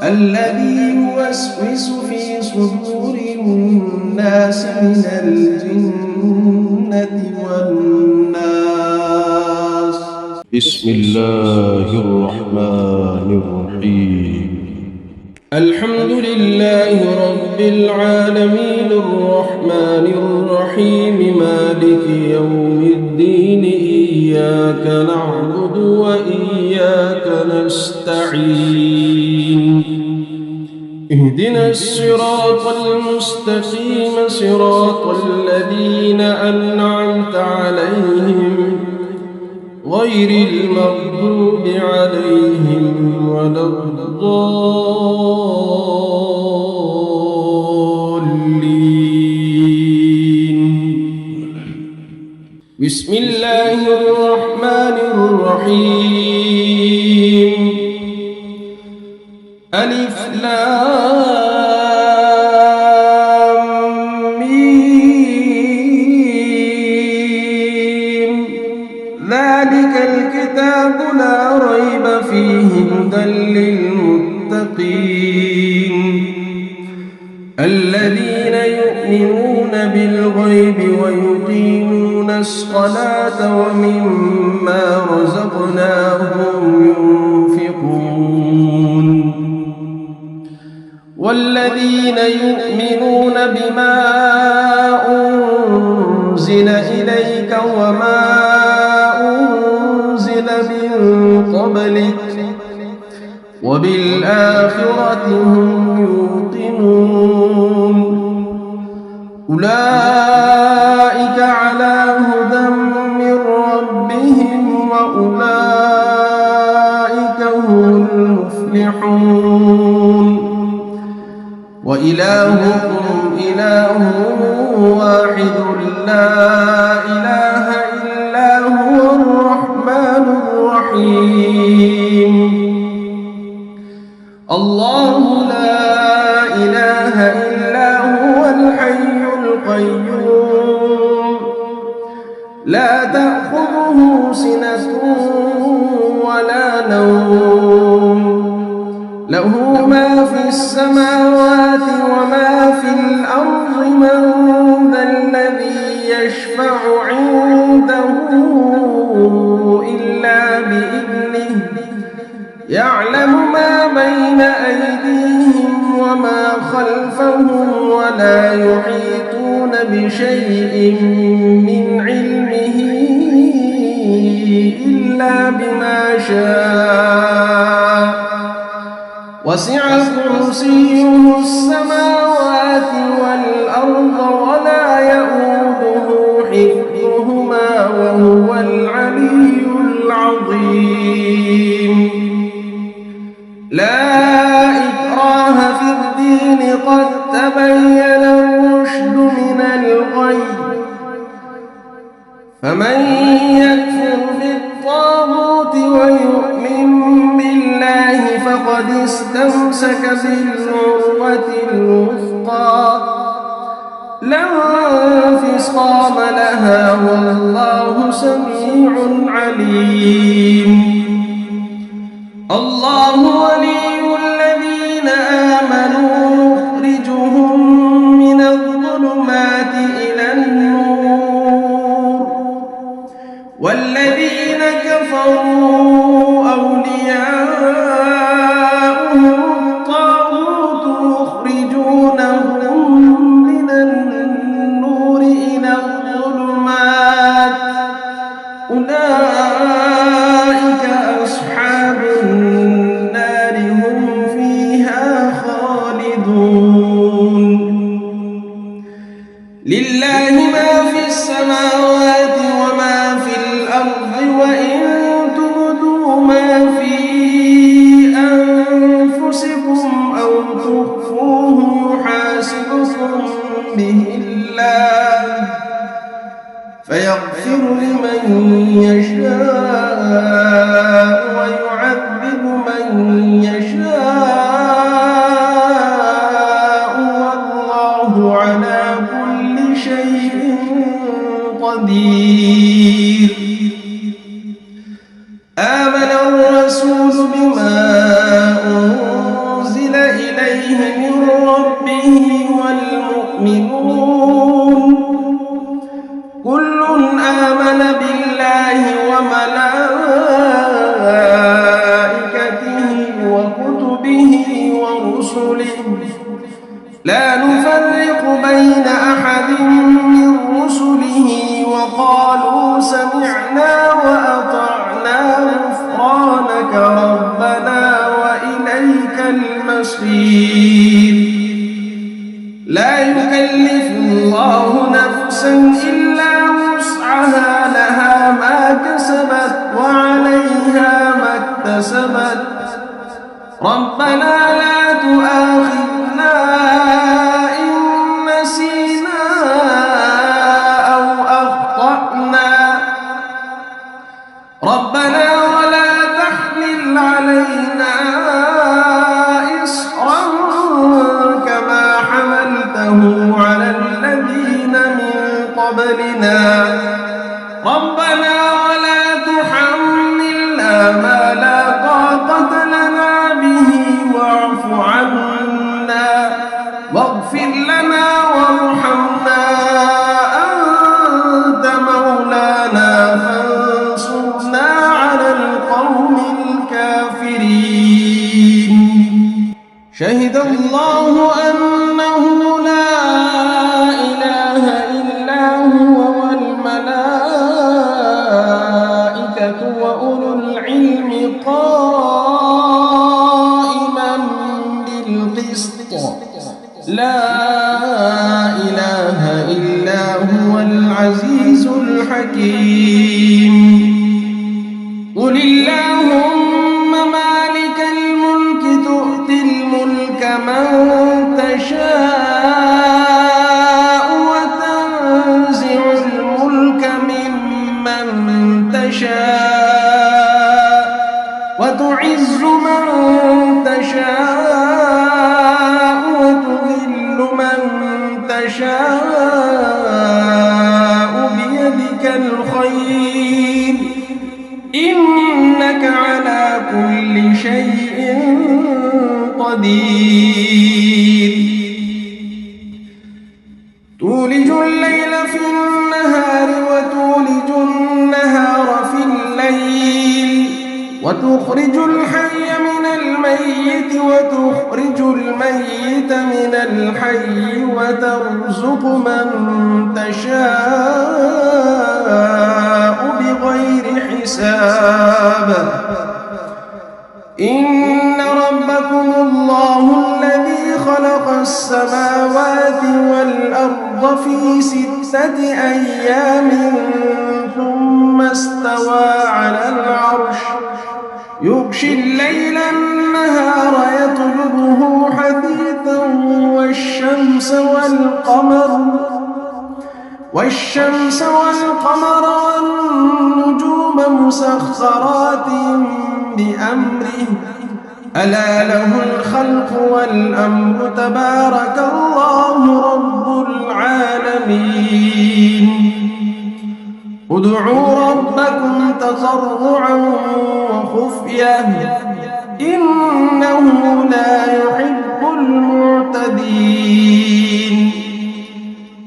الذي يوسوس في صدور الناس من الجنة والناس. بسم الله الرحمن الرحيم الحمد لله رب العالمين الرحمن الرحيم مالك يوم الدين إياك نعبد وإياك نستعين اهدنا الصراط المستقيم صراط الذين أنعمت عليهم غير المغضوب عليهم ولا الضالين. بسم الله الرحمن الرحيم ألف لام ميم ذلك الكتاب لا ريب فيه هدى للمتقين الذين يؤمنون بالغيب ويقيمون الصلاة ومما رزقناهم ينفقون والذين يؤمنون بما أنزل إليك وما أنزل من قبلك وبالآخرة هم يوقنون أولئك على هدى من ربهم وأولئك هم المفلحون وإلهكم إله واحد لا إله إلا هو الرحمن الرحيم الله لا إله إلا هو الحي القيوم لا تأخذه سنة ولا نوم له ما في السماوات وما في الأرض من ذا الذي يشفع عنده إلا بإذنه يعلم ما بين أيديهم وما خلفهم ولا يحيطون بشيء من علمه إلا بما شاء وسع كرسيه السماوات والأرض ولا يؤوده حفظهما وهو العلي العظيم. لا إكراه في الدين قد تبين الرشد من الغي فمن يكفر بالطاغوت ويؤمن بالله فقد استمسك بالعروة الوثقى لا انفصام لها والله سميع عليم. الله ولي الذين آمنوا يخرجهم من الظلمات إلى النور والذين كفروا أولياء فيغفر لمن يشاء ويعذب من يشاء والله على كل شيء قدير. آمن الرسول بما أنزل إليه من ربه والمؤمنون كل آمن بالله وملائكته وكتبه ورسله لا نفرق بين أحد من رسله وقالوا سمعنا وأطعنا غفرانك ربنا وإليك المصير. لا يكلف الله نفسا إلا وسعها لها ما كسبت وعليها ما اكتسبت ربنا لا تؤاخذنا إن نسينا أو أخطأنا ربنا ولا تحمل علينا إصرا كما حملته على الذين من قبلنا ربنا ولا تحملنا ما لا طاقة لنا به واعف عنا واغفر لنا وارحمنا أنت مولانا فانصرنا على القوم الكافرين. شهد الله أنه لا إله إلا هو والملائكة وأولو العلم قائما بالقسط لا إله إلا هو العزيز الحكيم. قل اللهم مالك الملك تؤتي الملك من تشاء وتنزع الملك ممن تشاء وتعز من تشاء وتذل من تشاء بيدك الخير إنك على كل شيء قدير. تولج الليل في النهار وتولج النهار في الليل وتخرج الحي من الميت وتخرج الميت من الحي وترزق من تشاء بغير حساب. إن ربكم الله الذي خلق السماوات والأرض في 6 أيام ثم استوى على العرش يغشي الليل النهار يطلبه حثيثا والشمس والقمر والنجوم مسخرات بأمره ألا له الخلق والأمر تبارك الله رب العالمين. ادعوا ربكم تضرعا وخفية إنه لا يحب المعتدين.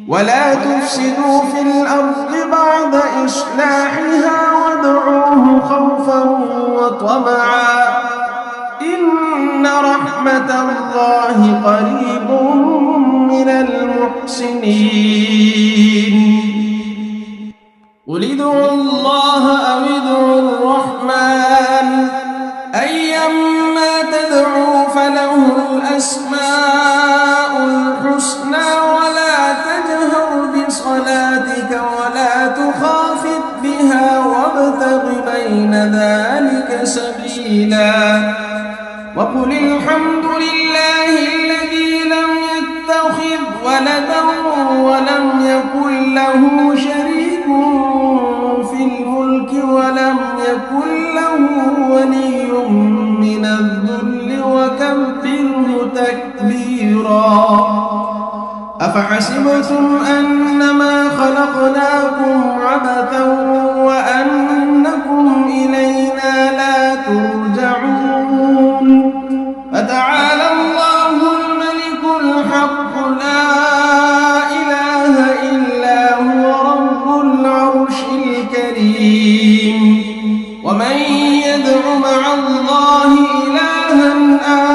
ولا تفسدوا في الأرض بعد إصلاحها وادعوه خوفا وطمعا إن رحمة الله قريب من المحسنين. قل ادعوا الله أو ادعوا الرحمن أيما تدعوا فله الأسماء الحسنى ولا تجهر بصلاتك ولا تخافت بها وابتغ بين ذلك سبيلا. وقل الحمد لله الذي لم يتخذ ولدا ولم يكن له شريك أفحسبتم أنما خلقناكم عبثا وأنكم إلينا لا ترجعون فتعالى الله الملك الحق لا إله إلا هو رب العرش الكريم ومن يدع مع الله إلها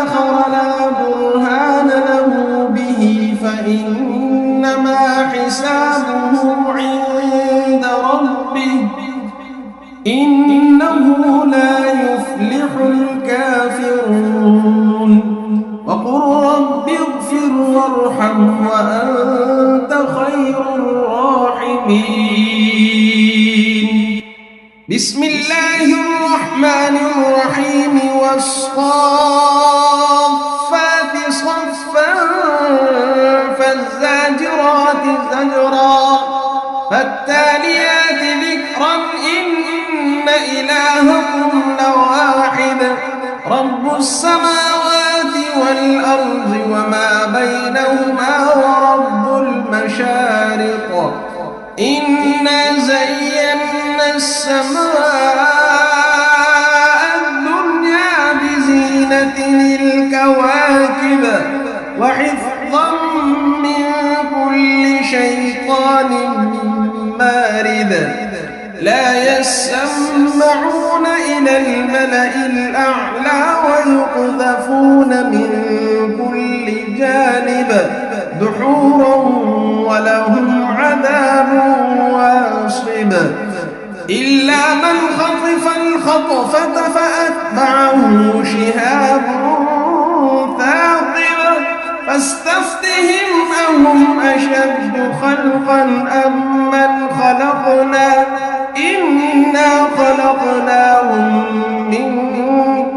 آخر لا برهان له به فإنما حسابه عند ربه إنه لا يفلح الكافرون وقل رب اغفر وارحم وأنت خير الراحمين بسم الله الرحمن الرحيم والصافات صفا فالزاجرات زجرا فالتاليات ذكرا إن إلهكم لواحد رب السماوات والأرض وما بينهما ورب المشارق إنا زينا السماء الدنيا بزينة الكواكب وحفظا من كل شيطان مارد لا يسمعون إلى الملأ الأعلى ويقذفون من كل جانب دحورا ولهم عذاب واصب إلا من خطف الخطفة فأتبعه شهاب ثاقب فاستفتهم أهم أشد خلقا أم من خلقنا إنا خلقناهم من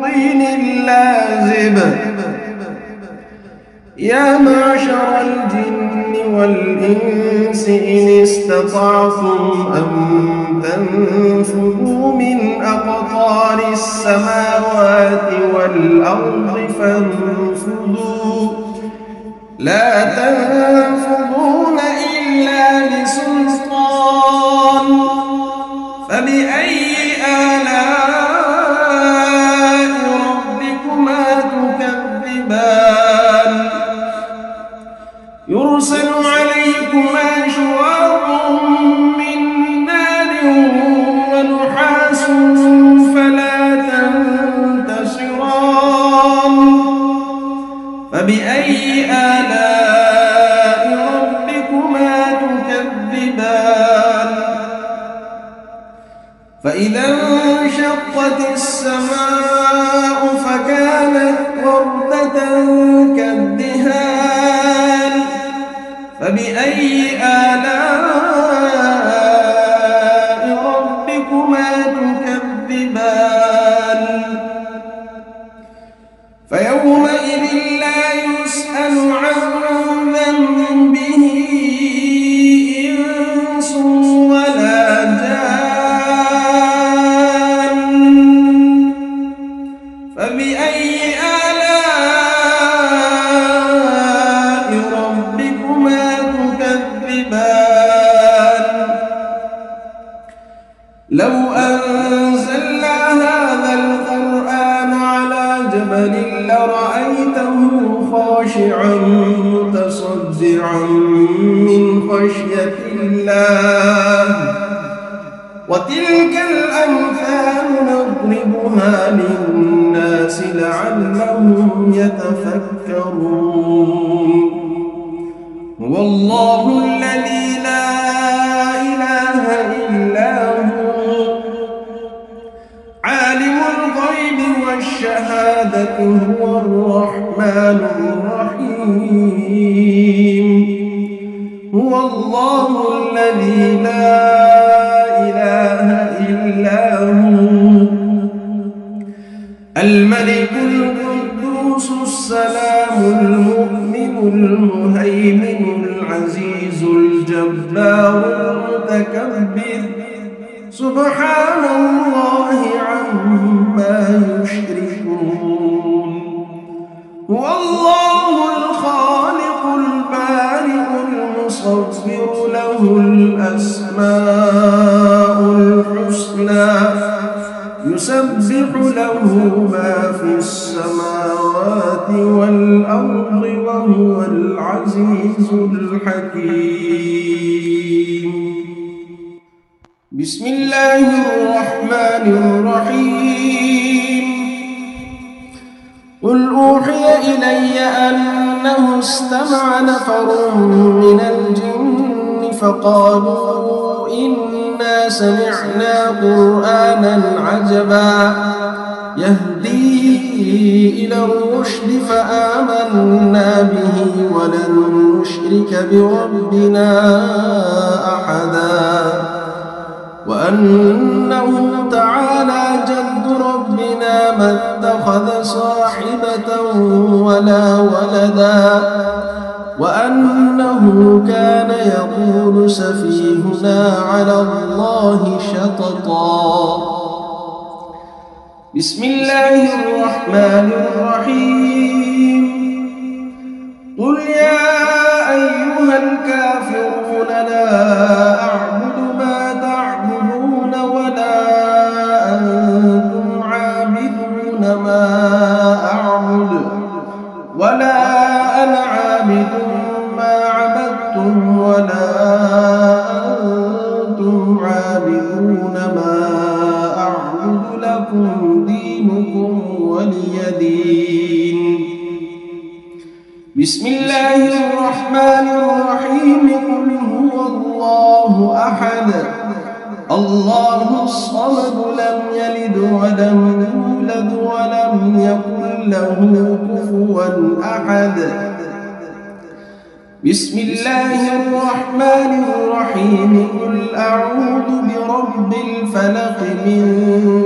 طين لازب يا معشر الجن والإنس إن استطعتم أن تنفذوا من أقطار السماوات والأرض فانفذوا لا تنفذون إلا بسلطان فبأي آلاء ربكما تكذبان يرسل عليكما شواظ من نار ونحاس فلا تنتصران فبأي آلاء ربكما تكذبان فإذا انشقت السماء فكانت وردة كالدهان فبأي آلاء ربكما تكذبان فيومئذ لا يسأل عن ذنبه إنس ولا جان فبأي آلاء ربكما تكذبان لو أنزلنا هذا القرآن على جبل لرأيته خاشعا متصدعا من خشية الله وتلك الأمثال نضربها للناس لعلهم يتفكرون هو الله الذي لا إله إلا هو عالم الغيب والشهادة هو الرحمن الرحيم هو الله الذي لا إله إلا هو الملك القدوس السلام المؤمن المهيمن العزيز الجبار المتكبر سبحان الله عما يشركون هو الله الخالق البارئ يسخر له الأسماء الحسنى يسبح له ما في السماوات والأرض وهو العزيز الحكيم. بسم الله الرحمن الرحيم. قل أوحي إلي أنه استمع نفر من الجن فقالوا إنا سمعنا قرآنا عجبا يهدي إلى الرشد فآمنا به ولن نشرك بربنا أحدا وأنه تعالى جد ربنا ما اتخذ صاحبة ولا ولدا وأنه كان يقول سفيهنا على الله شططا. بسم الله الرحمن الرحيم. قل يا أيها الكافرون لا أعبد ما تعبدون ولا أنتم عابدون ما أعبد ولا أنا عابد ما عبدتم ولا أنتم عابدون ما أعبد لكم دينكم ولي دين. بسم الله الرحمن الرحيم. قل هو الله أحد الله الصمد لم يلد ولم يولد ولم يكن له كفوا أحد. بسم الله الرحمن الرحيم. قل أعوذ برب الفلق من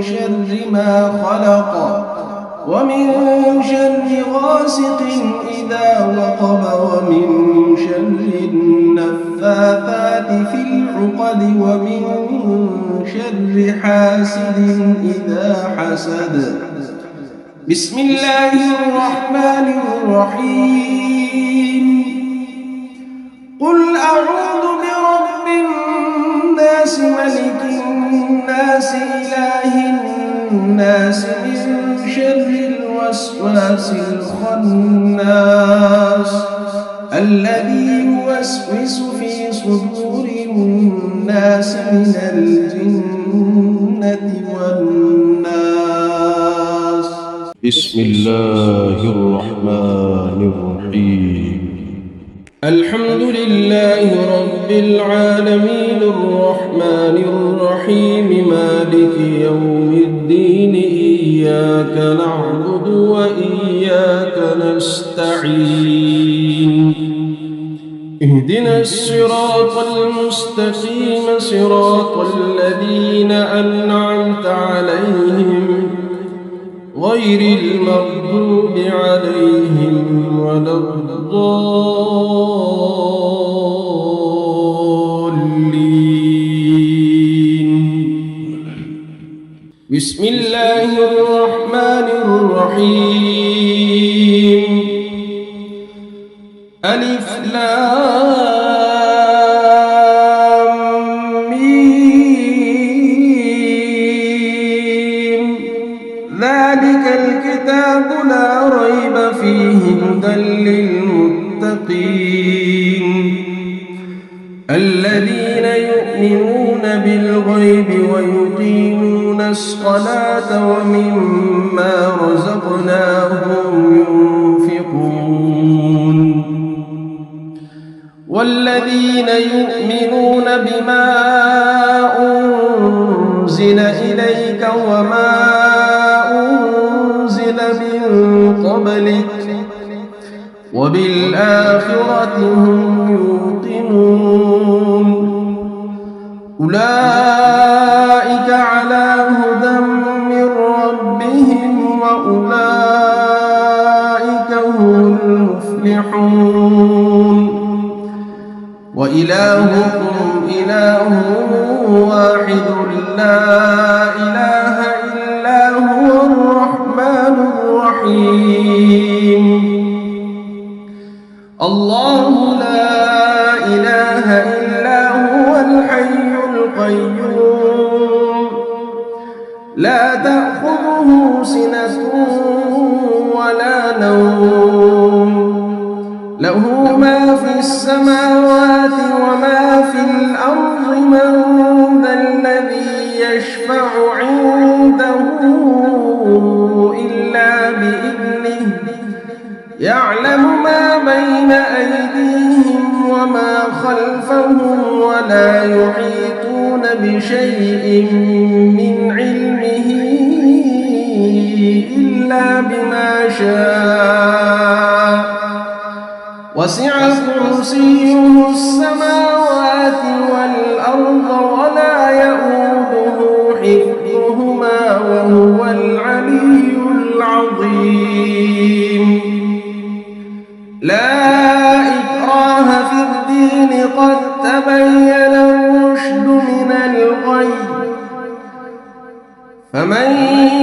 شر ما خلق ومن شر غاسق إذا وقب ومن شر النفاثات في العقد ومن شر حاسد إذا حسد. بسم الله الرحمن الرحيم. قل أعوذ برب الناس ملك الناس إله الناس من شر الوسواس الخناس الذي يوسوس في صدور الناس من الجنة والناس. بسم الله الرحمن الرحيم. الحمد لله رب العالمين الرحمن الرحيم مالك يوم الدين إياك نعبد وإياك نستعين اهدنا الصراط المستقيم صراط الذين أنعمت عليهم غير المغضوب عليهم ولا الضالين. بسم الله الرحمن الرحيم. ألف لام ميم ذلك الكتاب لا ريب فيه هدى للمتقين الذين يؤمنون بالغيب ويقيمون الصلاة ومما رزقناهم ينفقون والذين يؤمنون بما أنزل إليك وما أنزل من قبلك وبالآخرة هم يوقنون أولئك على هدى من ربهم وأولئك هم المفلحون وإلهكم إله واحد لا إله إلا هو الرحمن الرحيم الله لا إله القيوم لا تأخذه سنة ولا نوم له ما في السماوات وما في الأرض من ذا الذي يشفع عنده إلا بإذنه يعلم ما بين أيديهم وما خلفهم ولا يحيطون بشيء من علمه إلا بما شاء وسع كرسيه السماوات والأرض ولا يؤوده حفظهما وهو العلي العظيم لا إكراه في الدين قد تبين الرشد من الغي فمن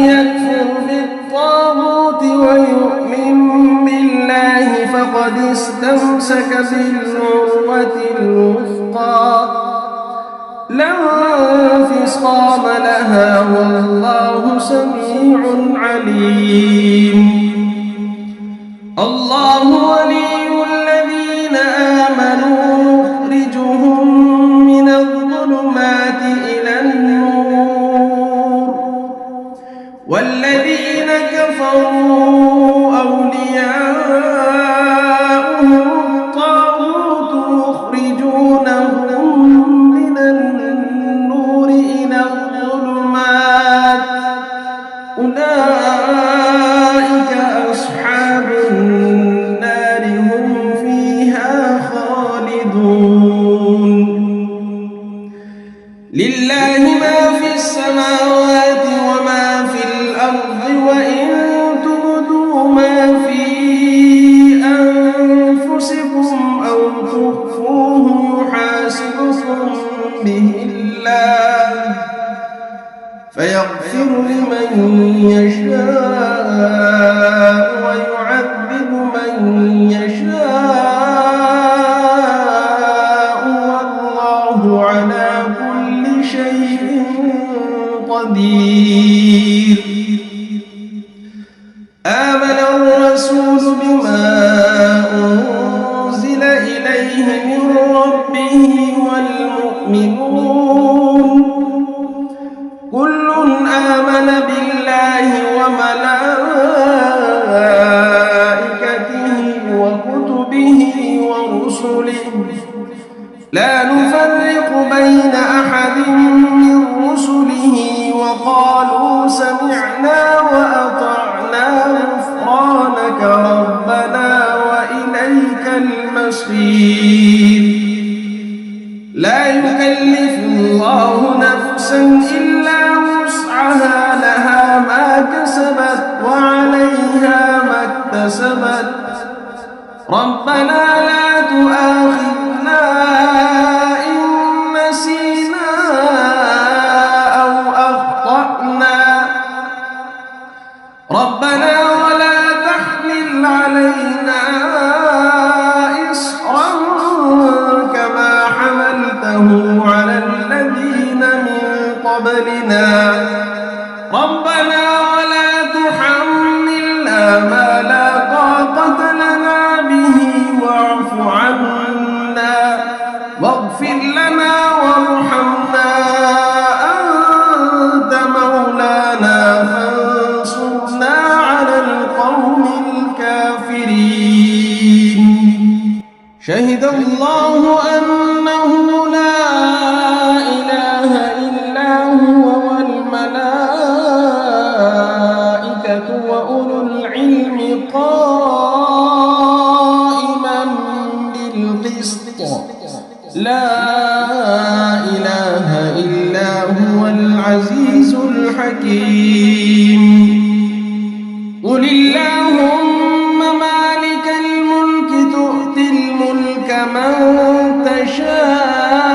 يكفر بالطاغوت ويؤمن بالله فقد استمسك بالعروة الوثقى لا انفصام لها والله سميع عليم الله ولي الذين آمنوا يخرجهم من الظلمات إلى النور والذين كفروا أولياؤهم الطاغوت يخرجونهم من النور إلى الظلمات أولئك أصحاب النار هم فيها خالدون لله ما في السماوات وما في الأرض وإن تبدوا ما في أنفسكم أو تخفوه يحاسبكم به الله فيغفر لمن يشاء ويعذب من يشاء والله على كل شيء قدير آمن الرسول بما أنزل إليه من ربه والمؤمنون كل آمن بالله وملائكته وكتبه ورسله لا نفرق بين أحد من رسله وقالوا سمعنا وأطعنا غفرانك ربنا وإليك المصير لا يكلف الله نفسا إلا وسعها لها ما كسبت وعليها ما اكتسبت ربنا لا تؤاخذنا إن نسينا أو أخطأنا ربنا ولا تحمل علينا إصرا كما حملته على الذين من قبلنا ربنا ولا تحملنا ما لا طاقة لنا به واعف عنا واغفر لنا وارحمنا أنت مولانا فانصرنا على القوم الكافرين شهد الله أنه لا إله إلا هو والملائكة وأولو العلم قائما بالقسط لا إله إلا هو العزيز الحكيم قل اللهم مالك الملك تؤتي الملك من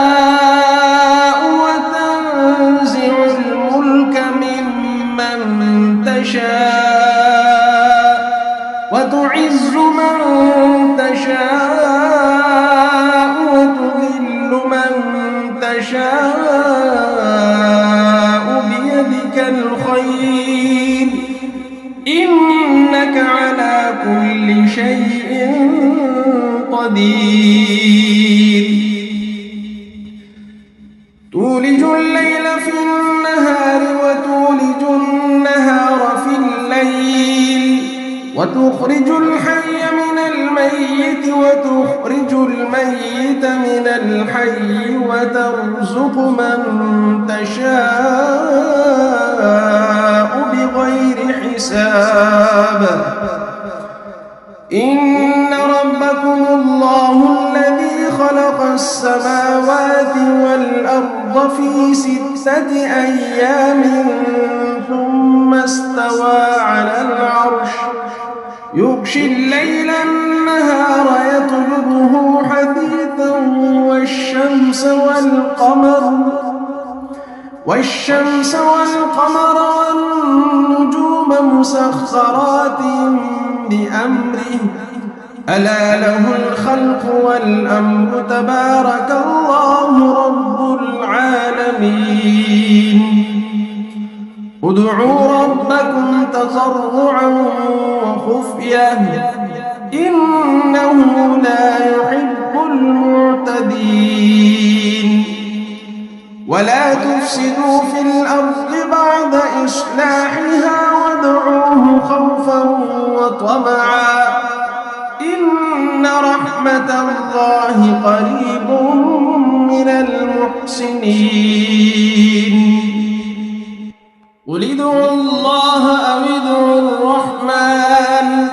تشاء وتنزع الملك ممن تشاء وتعز من تشاء وتذل من تشاء بيدك الخير إنك على كل شيء قدير تولج الليل في النهار وتولج النهار في الليل وتخرج الحي من الميت وتخرج الميت من الحي وترزق من تشاء بغير حساب إن ربكم الله الذي خلق السماوات والأرض في 6 أيام ثم استوى على العرش يغشي الليل النهار يطلبه حثيثا والشمس والقمر والنجوم مسخرات بأمره ألا له الخلق والأمر تبارك الله رب العالمين ادعوا ربكم تضرعا وخفية إنه لا يحب المعتدين ولا تفسدوا في الأرض بعد إصلاحها وادعوه خوفا وطمعا إن رحمة الله قريب من المحسنين قل ادعوا الله أو ادعوا الرحمن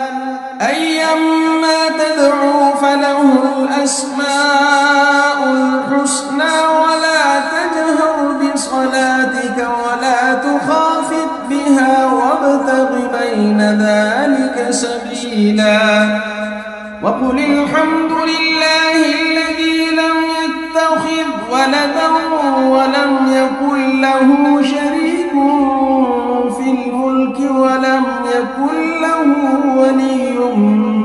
أيما تدعوا فله الأسماء الحسنى ولا تجهر بصلاتك ولا تخافت بها وابتغ بين ذلك سبيلا وقل الحمد لله الذي لم يتخذ ولدا ولم يكن له شريك في الملك ولم يكن له ولي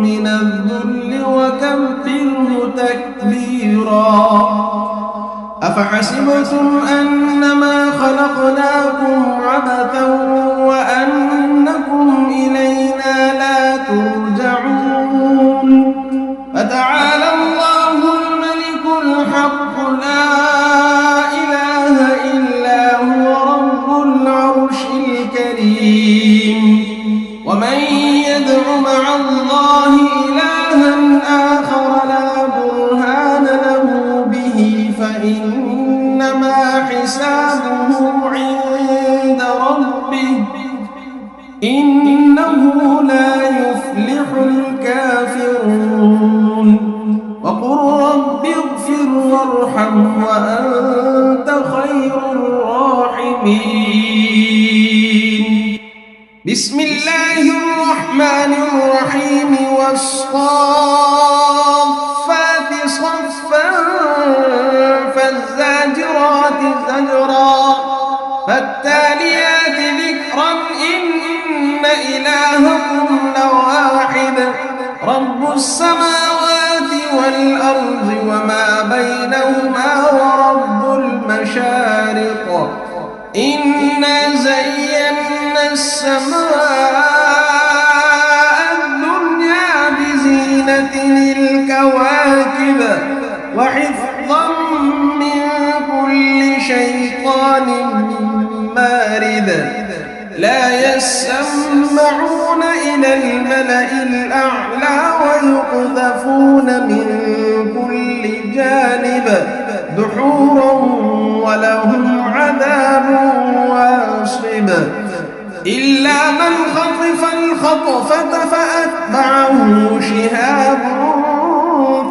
من الذل وكبره تكبيرا أفحسبتم أنما خلقناكم عبثا وأنكم إلينا لا ترجعون فتعالى الله الملك الحق لا إله إلا هو رب العرش الكريم ومن يدع مع الله إلها آخر لا برهان له به فإنما حسابه عند ربه إنه لا يفلح الكافرون وقل رب اغفر وارحم وأنت خير الراحمين بسم الله الرحمن الرحيم والصافات صفا فالزاجرات زجرا فالتاليات ذكرا إن إلهكم لواحد رب السماوات والأرض وما بينهما ورب المشارق إنا زينا السماء الدنيا بزينة الكواكب وحفظا من كل شيطان مارد لا يسمعون إلى الملأ الأعلى ويقذفون من كل جانب دحورا ولهم عذاب واصب إلا من خطف الخطفة فأتبعه شهاب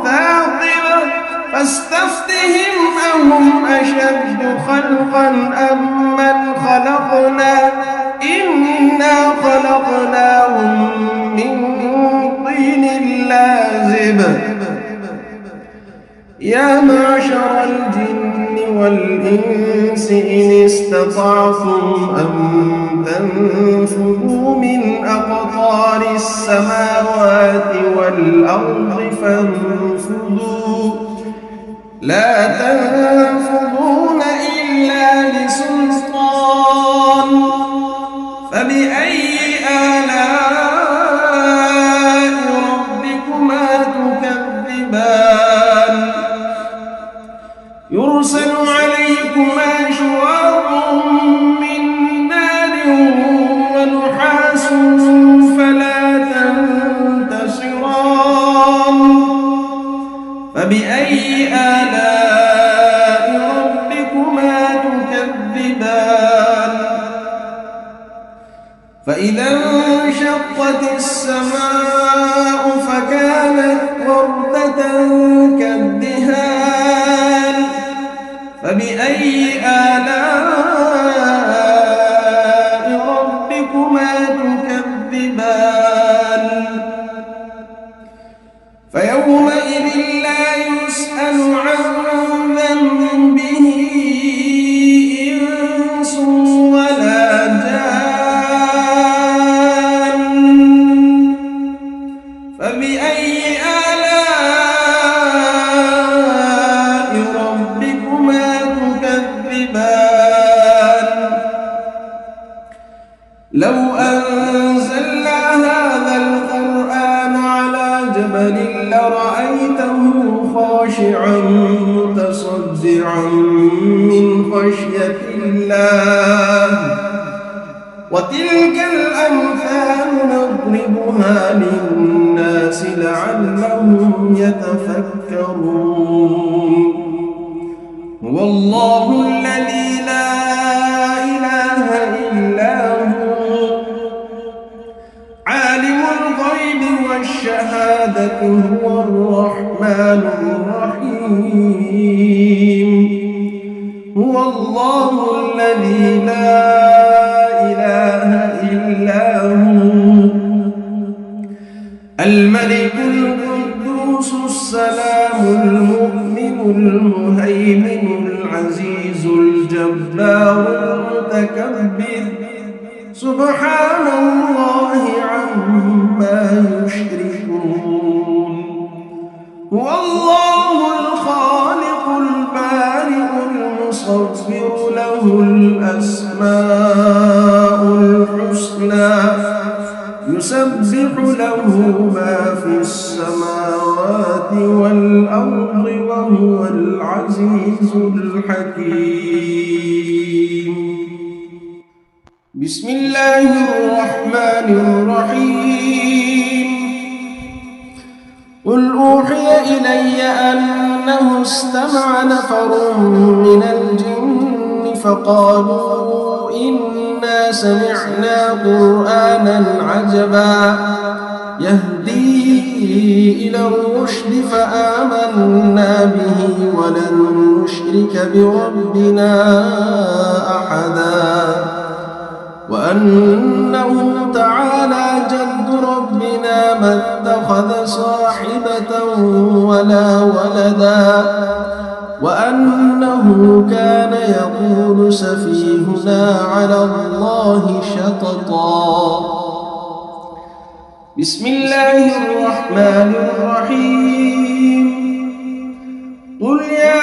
ثاقب فاستفتهم أهم أشد خلقا أم من خلقنا إنا خلقناهم من طين لازب يا معشر الجن والإنس إن استطعتم أن تنفذوا من أقطار السماوات والأرض فانفذوا لا تنفذون إلا بسلطان فإذا انشقت السماء فكانت وردة كالدهان فبأي آلاء ربكما تكذبان فيومئذ لا يسأل عن ذنبه إنس ولا جان فبأي آلاء ربكما تكذبان لو أنزلنا هذا القرآن على جبل لرأيته خاشعا متصدعا من خشية الله وتلك الأمثال نضربها للناس لعلهم يتفكرون هو الله الذي لا إله إلا هو عالم الغيب والشهادة هو الرحمن الرحيم هو الله الذي لا إله إلا هو الملك القدوس السلام المؤمن المهيمن العزيز الجبار المتكبر سبحان الله عما يشركون هو الله الخالق البارئ المصور له الأسماء الحسنى يسبح له ما في السماوات والأرض وهو العزيز الحكيم بسم الله الرحمن الرحيم قل أوحي إلي أنه استمع نفر من الجن فقالوا إنا سمعنا قرآنا عجبا يهدي إلى الرشد فآمنا به ولن نشرك بربنا أحدا وأنه تعالى جد ربنا ما اتخذ صاحبة ولا ولدا وأنه كان يقول سفيهنا على الله شططا بسم الله الرحمن الرحيم قل يا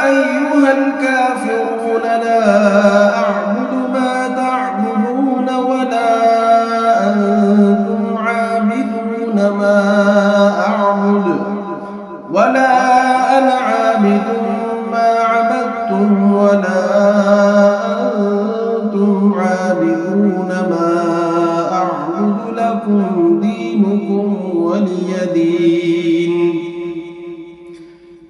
أيها الكافرون لا أعبد ما تعبدون ولا أنتم عابدون ما أعبد ولا أنا عابد ما عبدتم ولا أنتم عابدون ما أعبد لكم دينكم ولي دين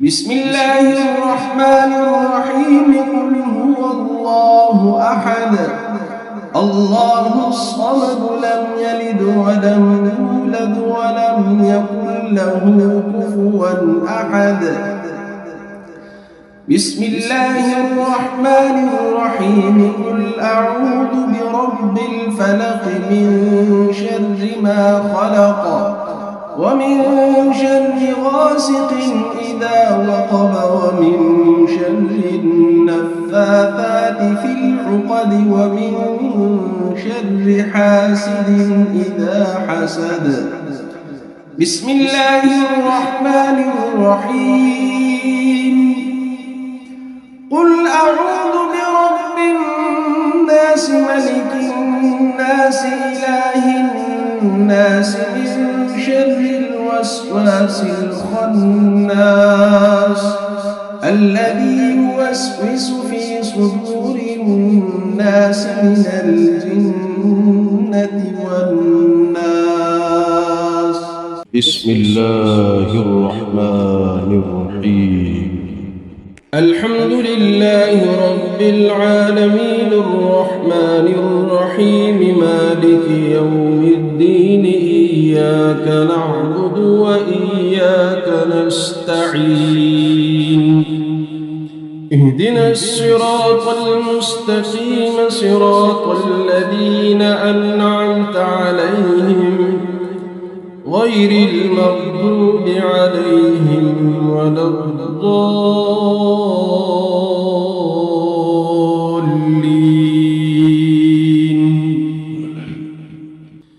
بسم الله الرحمن الرحيم قل هو الله أحد الله الصمد لم يلد ولم يولد ولم يكن له كفوا أحد بسم الله الرحمن الرحيم قل أعوذ برب الفلق من شر ما خلق ومن شر غاسق إذا وقب ومن شر النفاثات في العقد ومن شر حاسد إذا حسد بسم الله الرحمن الرحيم قل أعوذ برب الناس ملك الناس إله الناس من شر الوسواس الخناس الذي يوسوس في صدور الناس من الجنة والناس بسم الله الرحمن الرحيم الحمد لله رب العالمين الرحمن الرحيم مالك يوم الدين إياك نعبد وإياك نستعين اهدنا الصراط المستقيم صراط الذين أنعمت عليهم غير المغضوب عليهم ولا الضالين.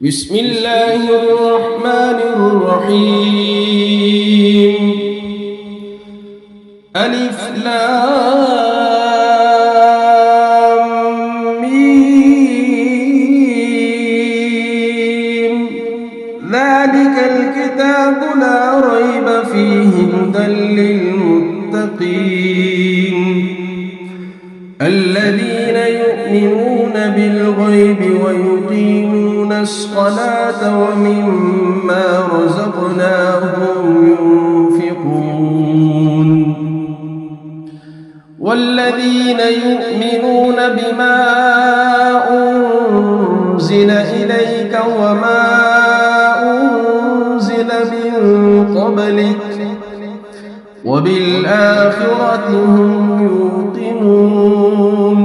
بسم الله الرحمن الرحيم. ألف لام ميم. ذلك الكتاب لا ريب فيه هدى للمتقين الذين يؤمنون بالغيب ويقيمون الصلاة ومما رزقناهم ينفقون والذين يؤمنون بما أنزل إليك وما أنزل من قبلك وبالآخرة هم يوقنون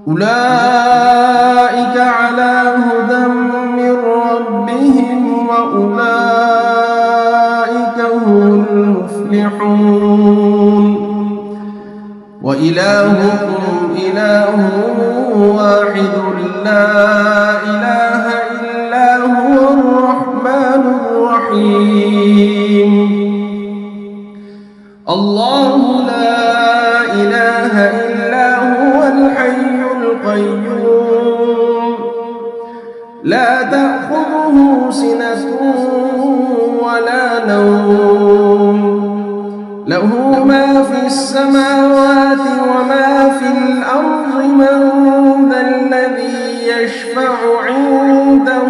أولئك على هدى من ربهم وأولئك هم المفلحون وإلهكم إله واحد لا إله إلا هو الرحمن الرحيم. الله لا إله إلا هو الحي القيوم لا تأخذه سنة ولا نوم له ما في السماوات وما في الأرض من ذا الذي يشفع عنده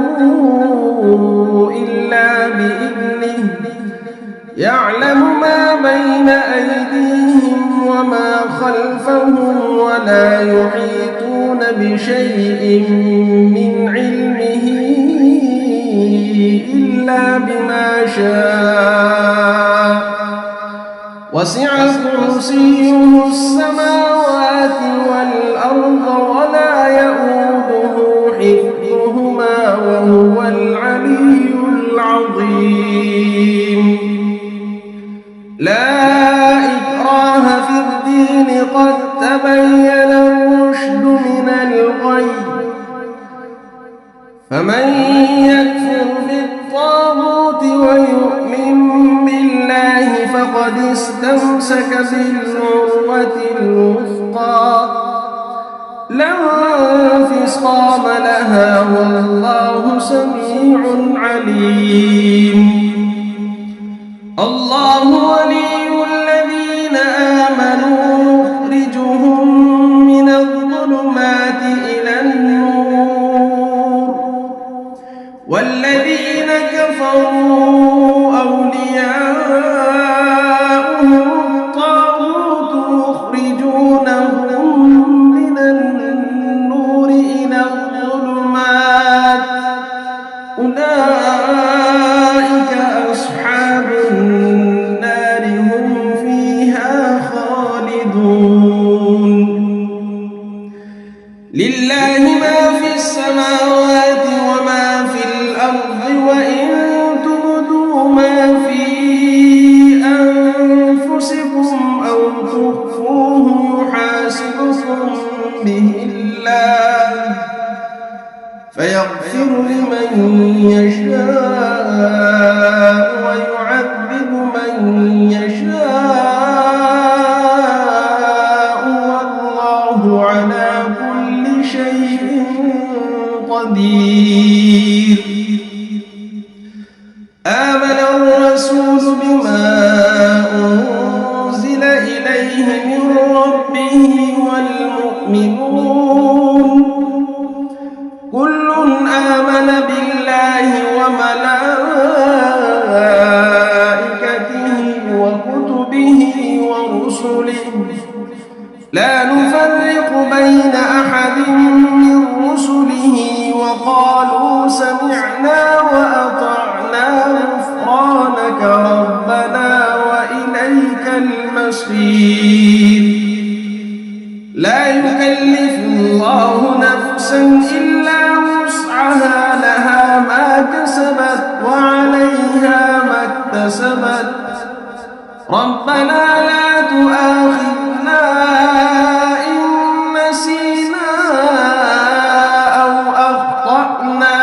إلا بإذنه يعلم ما بين أيديهم وما خلفهم ولا يحيطون بشيء من علمه إلا بما شاء وسع كرسيه السماوات والأرض ولا يؤوده حفظهما وهو العلي العظيم. لا إكراه في الدين قد تبين الرشد من الغي فمن يكفر بالطاغوت ويؤمن بالله فقد استمسك بالعروة الوثقى لا انفصام لها والله سميع عليم. الله ولي الذين آمنوا يخرجهم من الظلمات إلى النور والذين كفروا أولياؤهم الطاغوت يخرجونهم من النور إلى الظلمات أولئك أصحاب النار هم فيها خالدون. لله ما في السماوات وما في الأرض وإن تبدوا ما في أنفسكم أو تخفوه يحاسبكم به الله فيغفر لمن يشاء ويعذب من يشاء والله على كل شيء قدير. آمن الرسول بما أنزل إليه من ربه والمؤمنون كل آمن بالله وملائكته وكتبه ورسله يكلف الله نفسا إلا وسعها، لها ما كسبت وعليها ما اكتسبت. ربنا لا تؤاخذنا إن نسينا أو أخطأنا،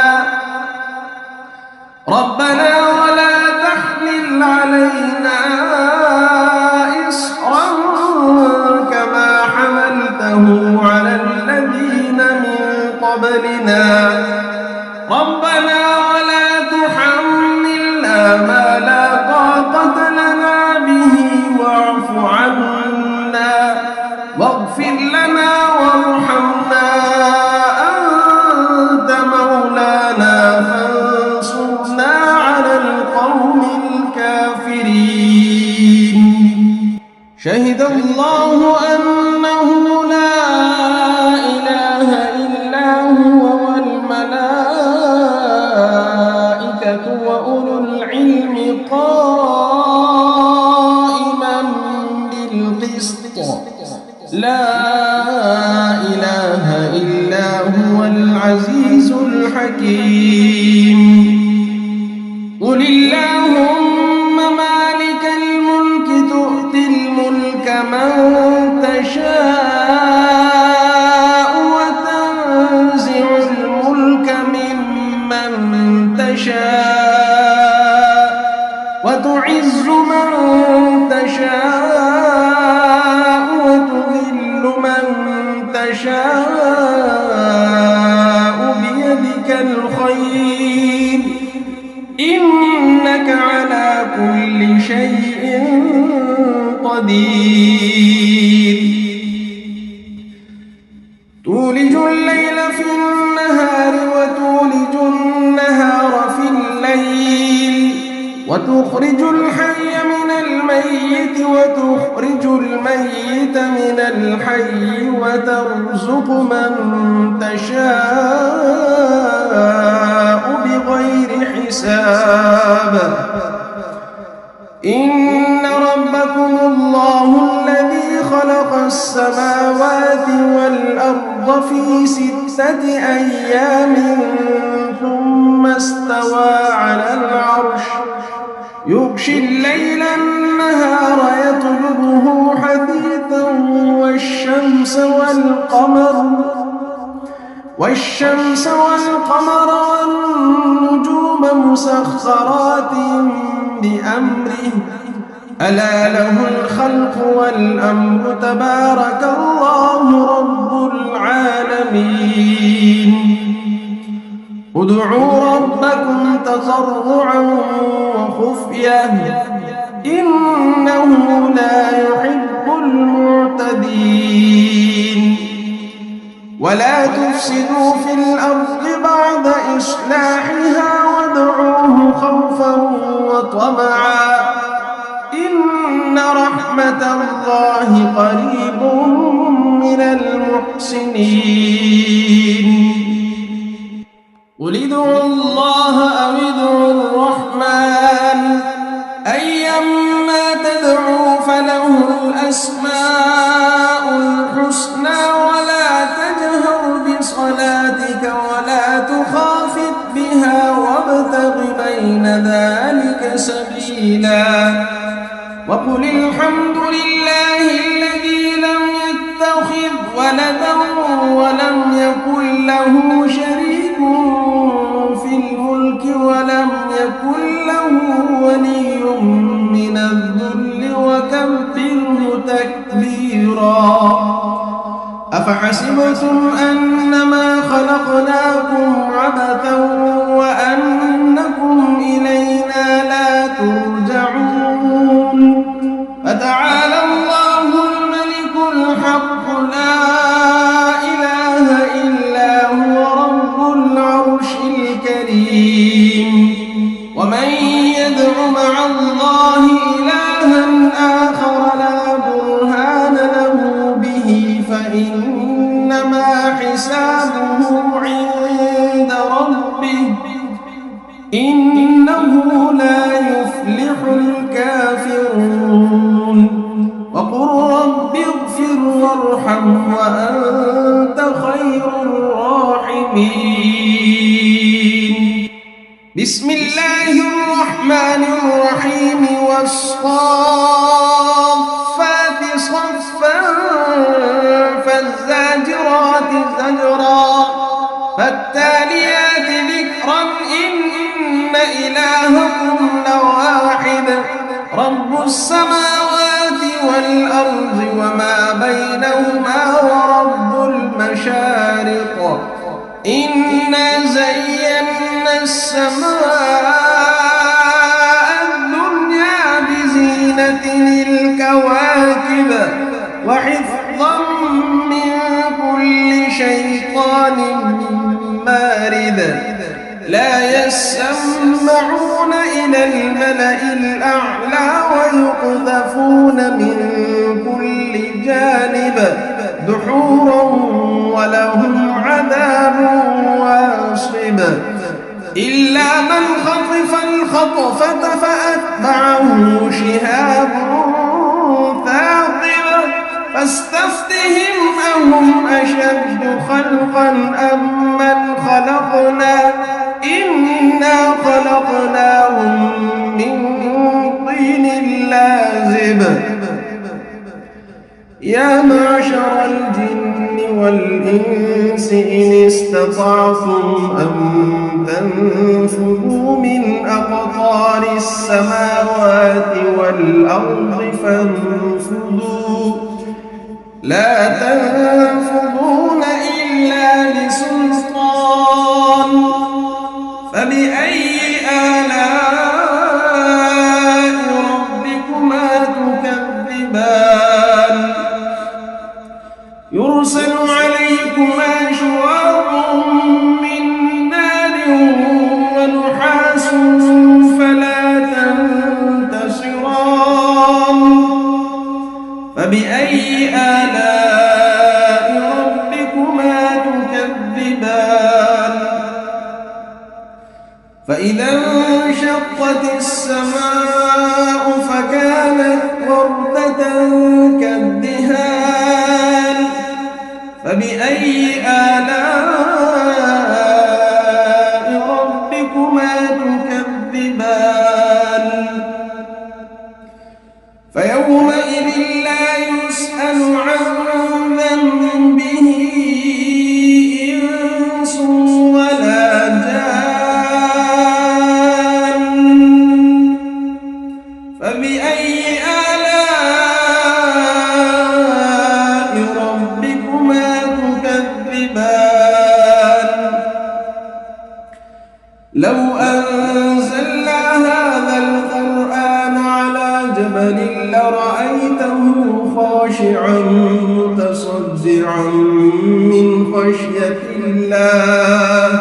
ربنا ولا تحمل علينا إصرا كما حملته على الذين من قبلنا، ربنا ولا تحملنا ما لا طاقة لنا به، واعف عنا واغفر لنا وارحمنا، أنت مولانا فانصرنا على القوم الكافرين. شهد الله أنه لا إله إلا هو والملائكة وأولو العلم قائما بالقسط، لا إله إلا هو العزيز الحكيم. قل اللهم مالك الملك تؤتي الملك من تشاء وتنزع الملك ممن تشاء وتعز من تشاء وتذل من تشاء، بيدك الخير إنك على كل شيء قدير. تولج الليل في النهار وتولج النهار في الليل، وتخرج الحي من الميت وتخرج الميت من الحي، وترزق من تشاء بغير حساب. إن ربكم الله الذي خلق السماوات والأرض في 6 أيام ثم استوى على العرش، يغشي الليل النهار يطلبه حثيثا والشمس والقمر والنجوم مسخرات بأمره، ألا له الخلق والأمر، تبارك الله رب العالمين. ادعوا ربكم تضرعا وخفية إنه لا يحب المعتدين. ولا تفسدوا في الأرض بعد إصلاحها وادعوه خوفا وطمعا إن رحمة الله قريب من المحسنين. قل ادعوا الله أو ادعوا الرحمن أيما تدعوا فله الأسماء الحسنى، ولا تجهر بصلاتك ولا تخافت بها وابتغ بين ذلك سبيلا. وقل الحمد لله الذي لم يتخذ ولدا ولم يكن له شريك في الملك ولم يكن له ولي من الذل وكبره تكبيرا. أفحسبتم أنما خلقناكم عبثا وأنكم إلينا لا ترجعون. فتعالى الله الملك الحق لا إله إلا هو رب العرش الكريم. ومن يدع مع الله إلها آخر لا برهان له به فإنما حسابه عند ربه إنه لا يفلح الكافرون. وقل رب اغفر وارحم وأنت الراحمين. بسم الله الرحمن الرحيم. والصافات صفا فالزاجرات زجرا فالتاليات ذكرا إن إلهكم لواحد رب السماوات والأرض وما بينهما ورب المشارق إنا زينا السماء الدنيا بزينة الكواكب وحفظا من كل شيطان مارد لا يسمعون إلى الملأ الأعلى ويقذفون من كل جانب دحورا ولهم عذاب واصب إلا من خطف الخطفة فأتبعه شهاب ثاقب فاستفتهم أهم أشد خلقا أم من خلقنا إنا خلقناهم من طين لازب يا معشر الجن والإنس إن استطعتم أن تنفذوا من أقطار السماوات والأرض فانفذوا لا تنفذون إلا بسلطان فبأي آلاء ربكما تكذبان يرسل عليكما شواظ من نار ونحاس فلا تنتصران فبأي آلاء ربكما تكذبان فإذا انشقت السماء فكانت وردة كالدهان فبأي آلاء ربكما تكذبان فيومئذ لا يسأل عن ذنبه إنس ولا جان فبأي آلاء ربكما تكذبان لو أنزلنا هذا القرآن على جبل لرأيته خاشعا متصدعا من خشية الله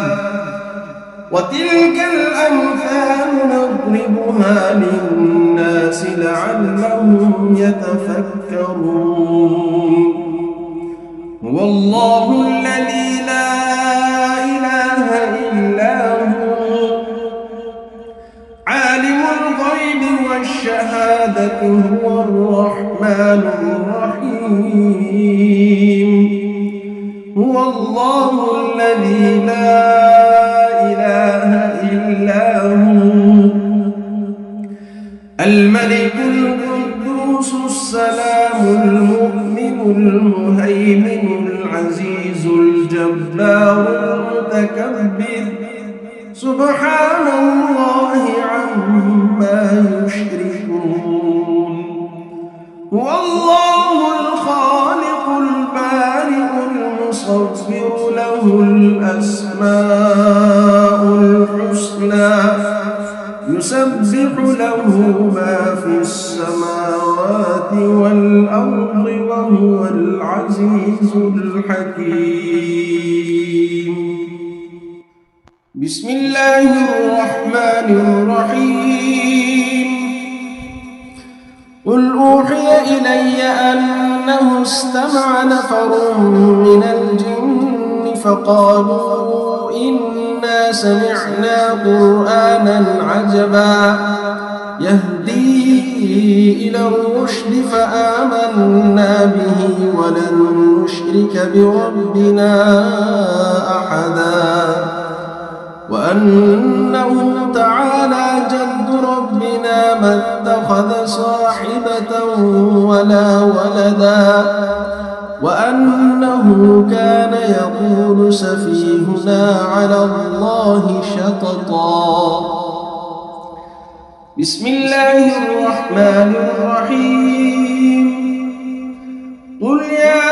وتلك الأمثال نضربها للناس لعلهم يتفكرون هو الله الذي لا إله إلا هو عالم الغيب والشهادة هو الرحمن الرحيم هو الله الذي لا إله إلا هو الملك القدوس السلام المؤمن المهيمن العزيز الجبار المتكبر سبحان الله عما يشركون هو الله الخالق البارئ المصور له الأسماء الحسنى يسبح له ما في السماوات والأرض وهو العزيز الحكيم بسم الله الرحمن الرحيم قل أوحي إلي أنه استمع نفر من الجن فقالوا إنا سمعنا قرآنا عجبا يهدي إلى الرشد فآمنا به ولن نشرك بربنا أحدا وأنه تعالى جد ربنا ما اتخذ صاحبة ولا ولدا وأنه كان يقول سفيهنا على الله شططا. بسم الله الرحمن الرحيم. قل يا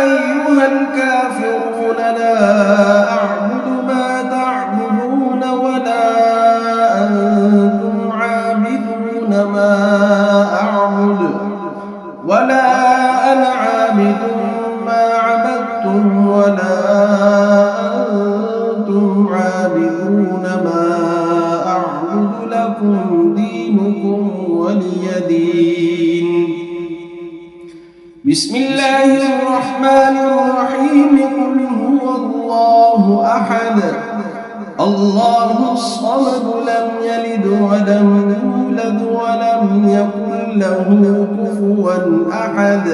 أيها الكافرون لا أعبد ما تعبدون ولا أنتم عابدون ما أعبد ولا أنا عابد ما عبدتم ولا أنتم عابدون ما أعبد لكم دينكم ولي دين. بسم الله الرحمن الرحيم. قل هو الله أحد الله الصمد لم يلد ولم يولد ولم يكن له كفوا أحد.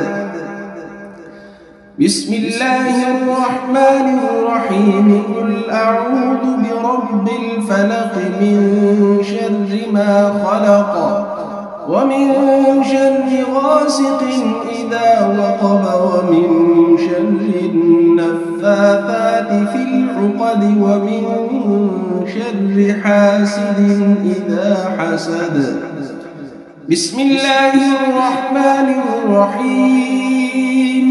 بسم الله الرحمن الرحيم. قل أعوذ برب الفلق من شر ما خلق ومن شر غاسق إذا وقب ومن شر النفاثات في العقد ومن شر حاسد إذا حسد. بسم الله الرحمن الرحيم.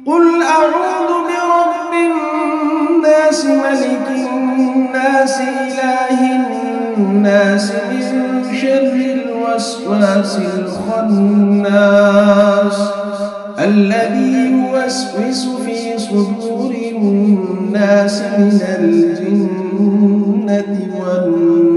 قل أعوذ برب الناس ملك الناس إله الناس من شر الوسواس الخناس الذي يوسوس في صدور الناس من الجنة والناس.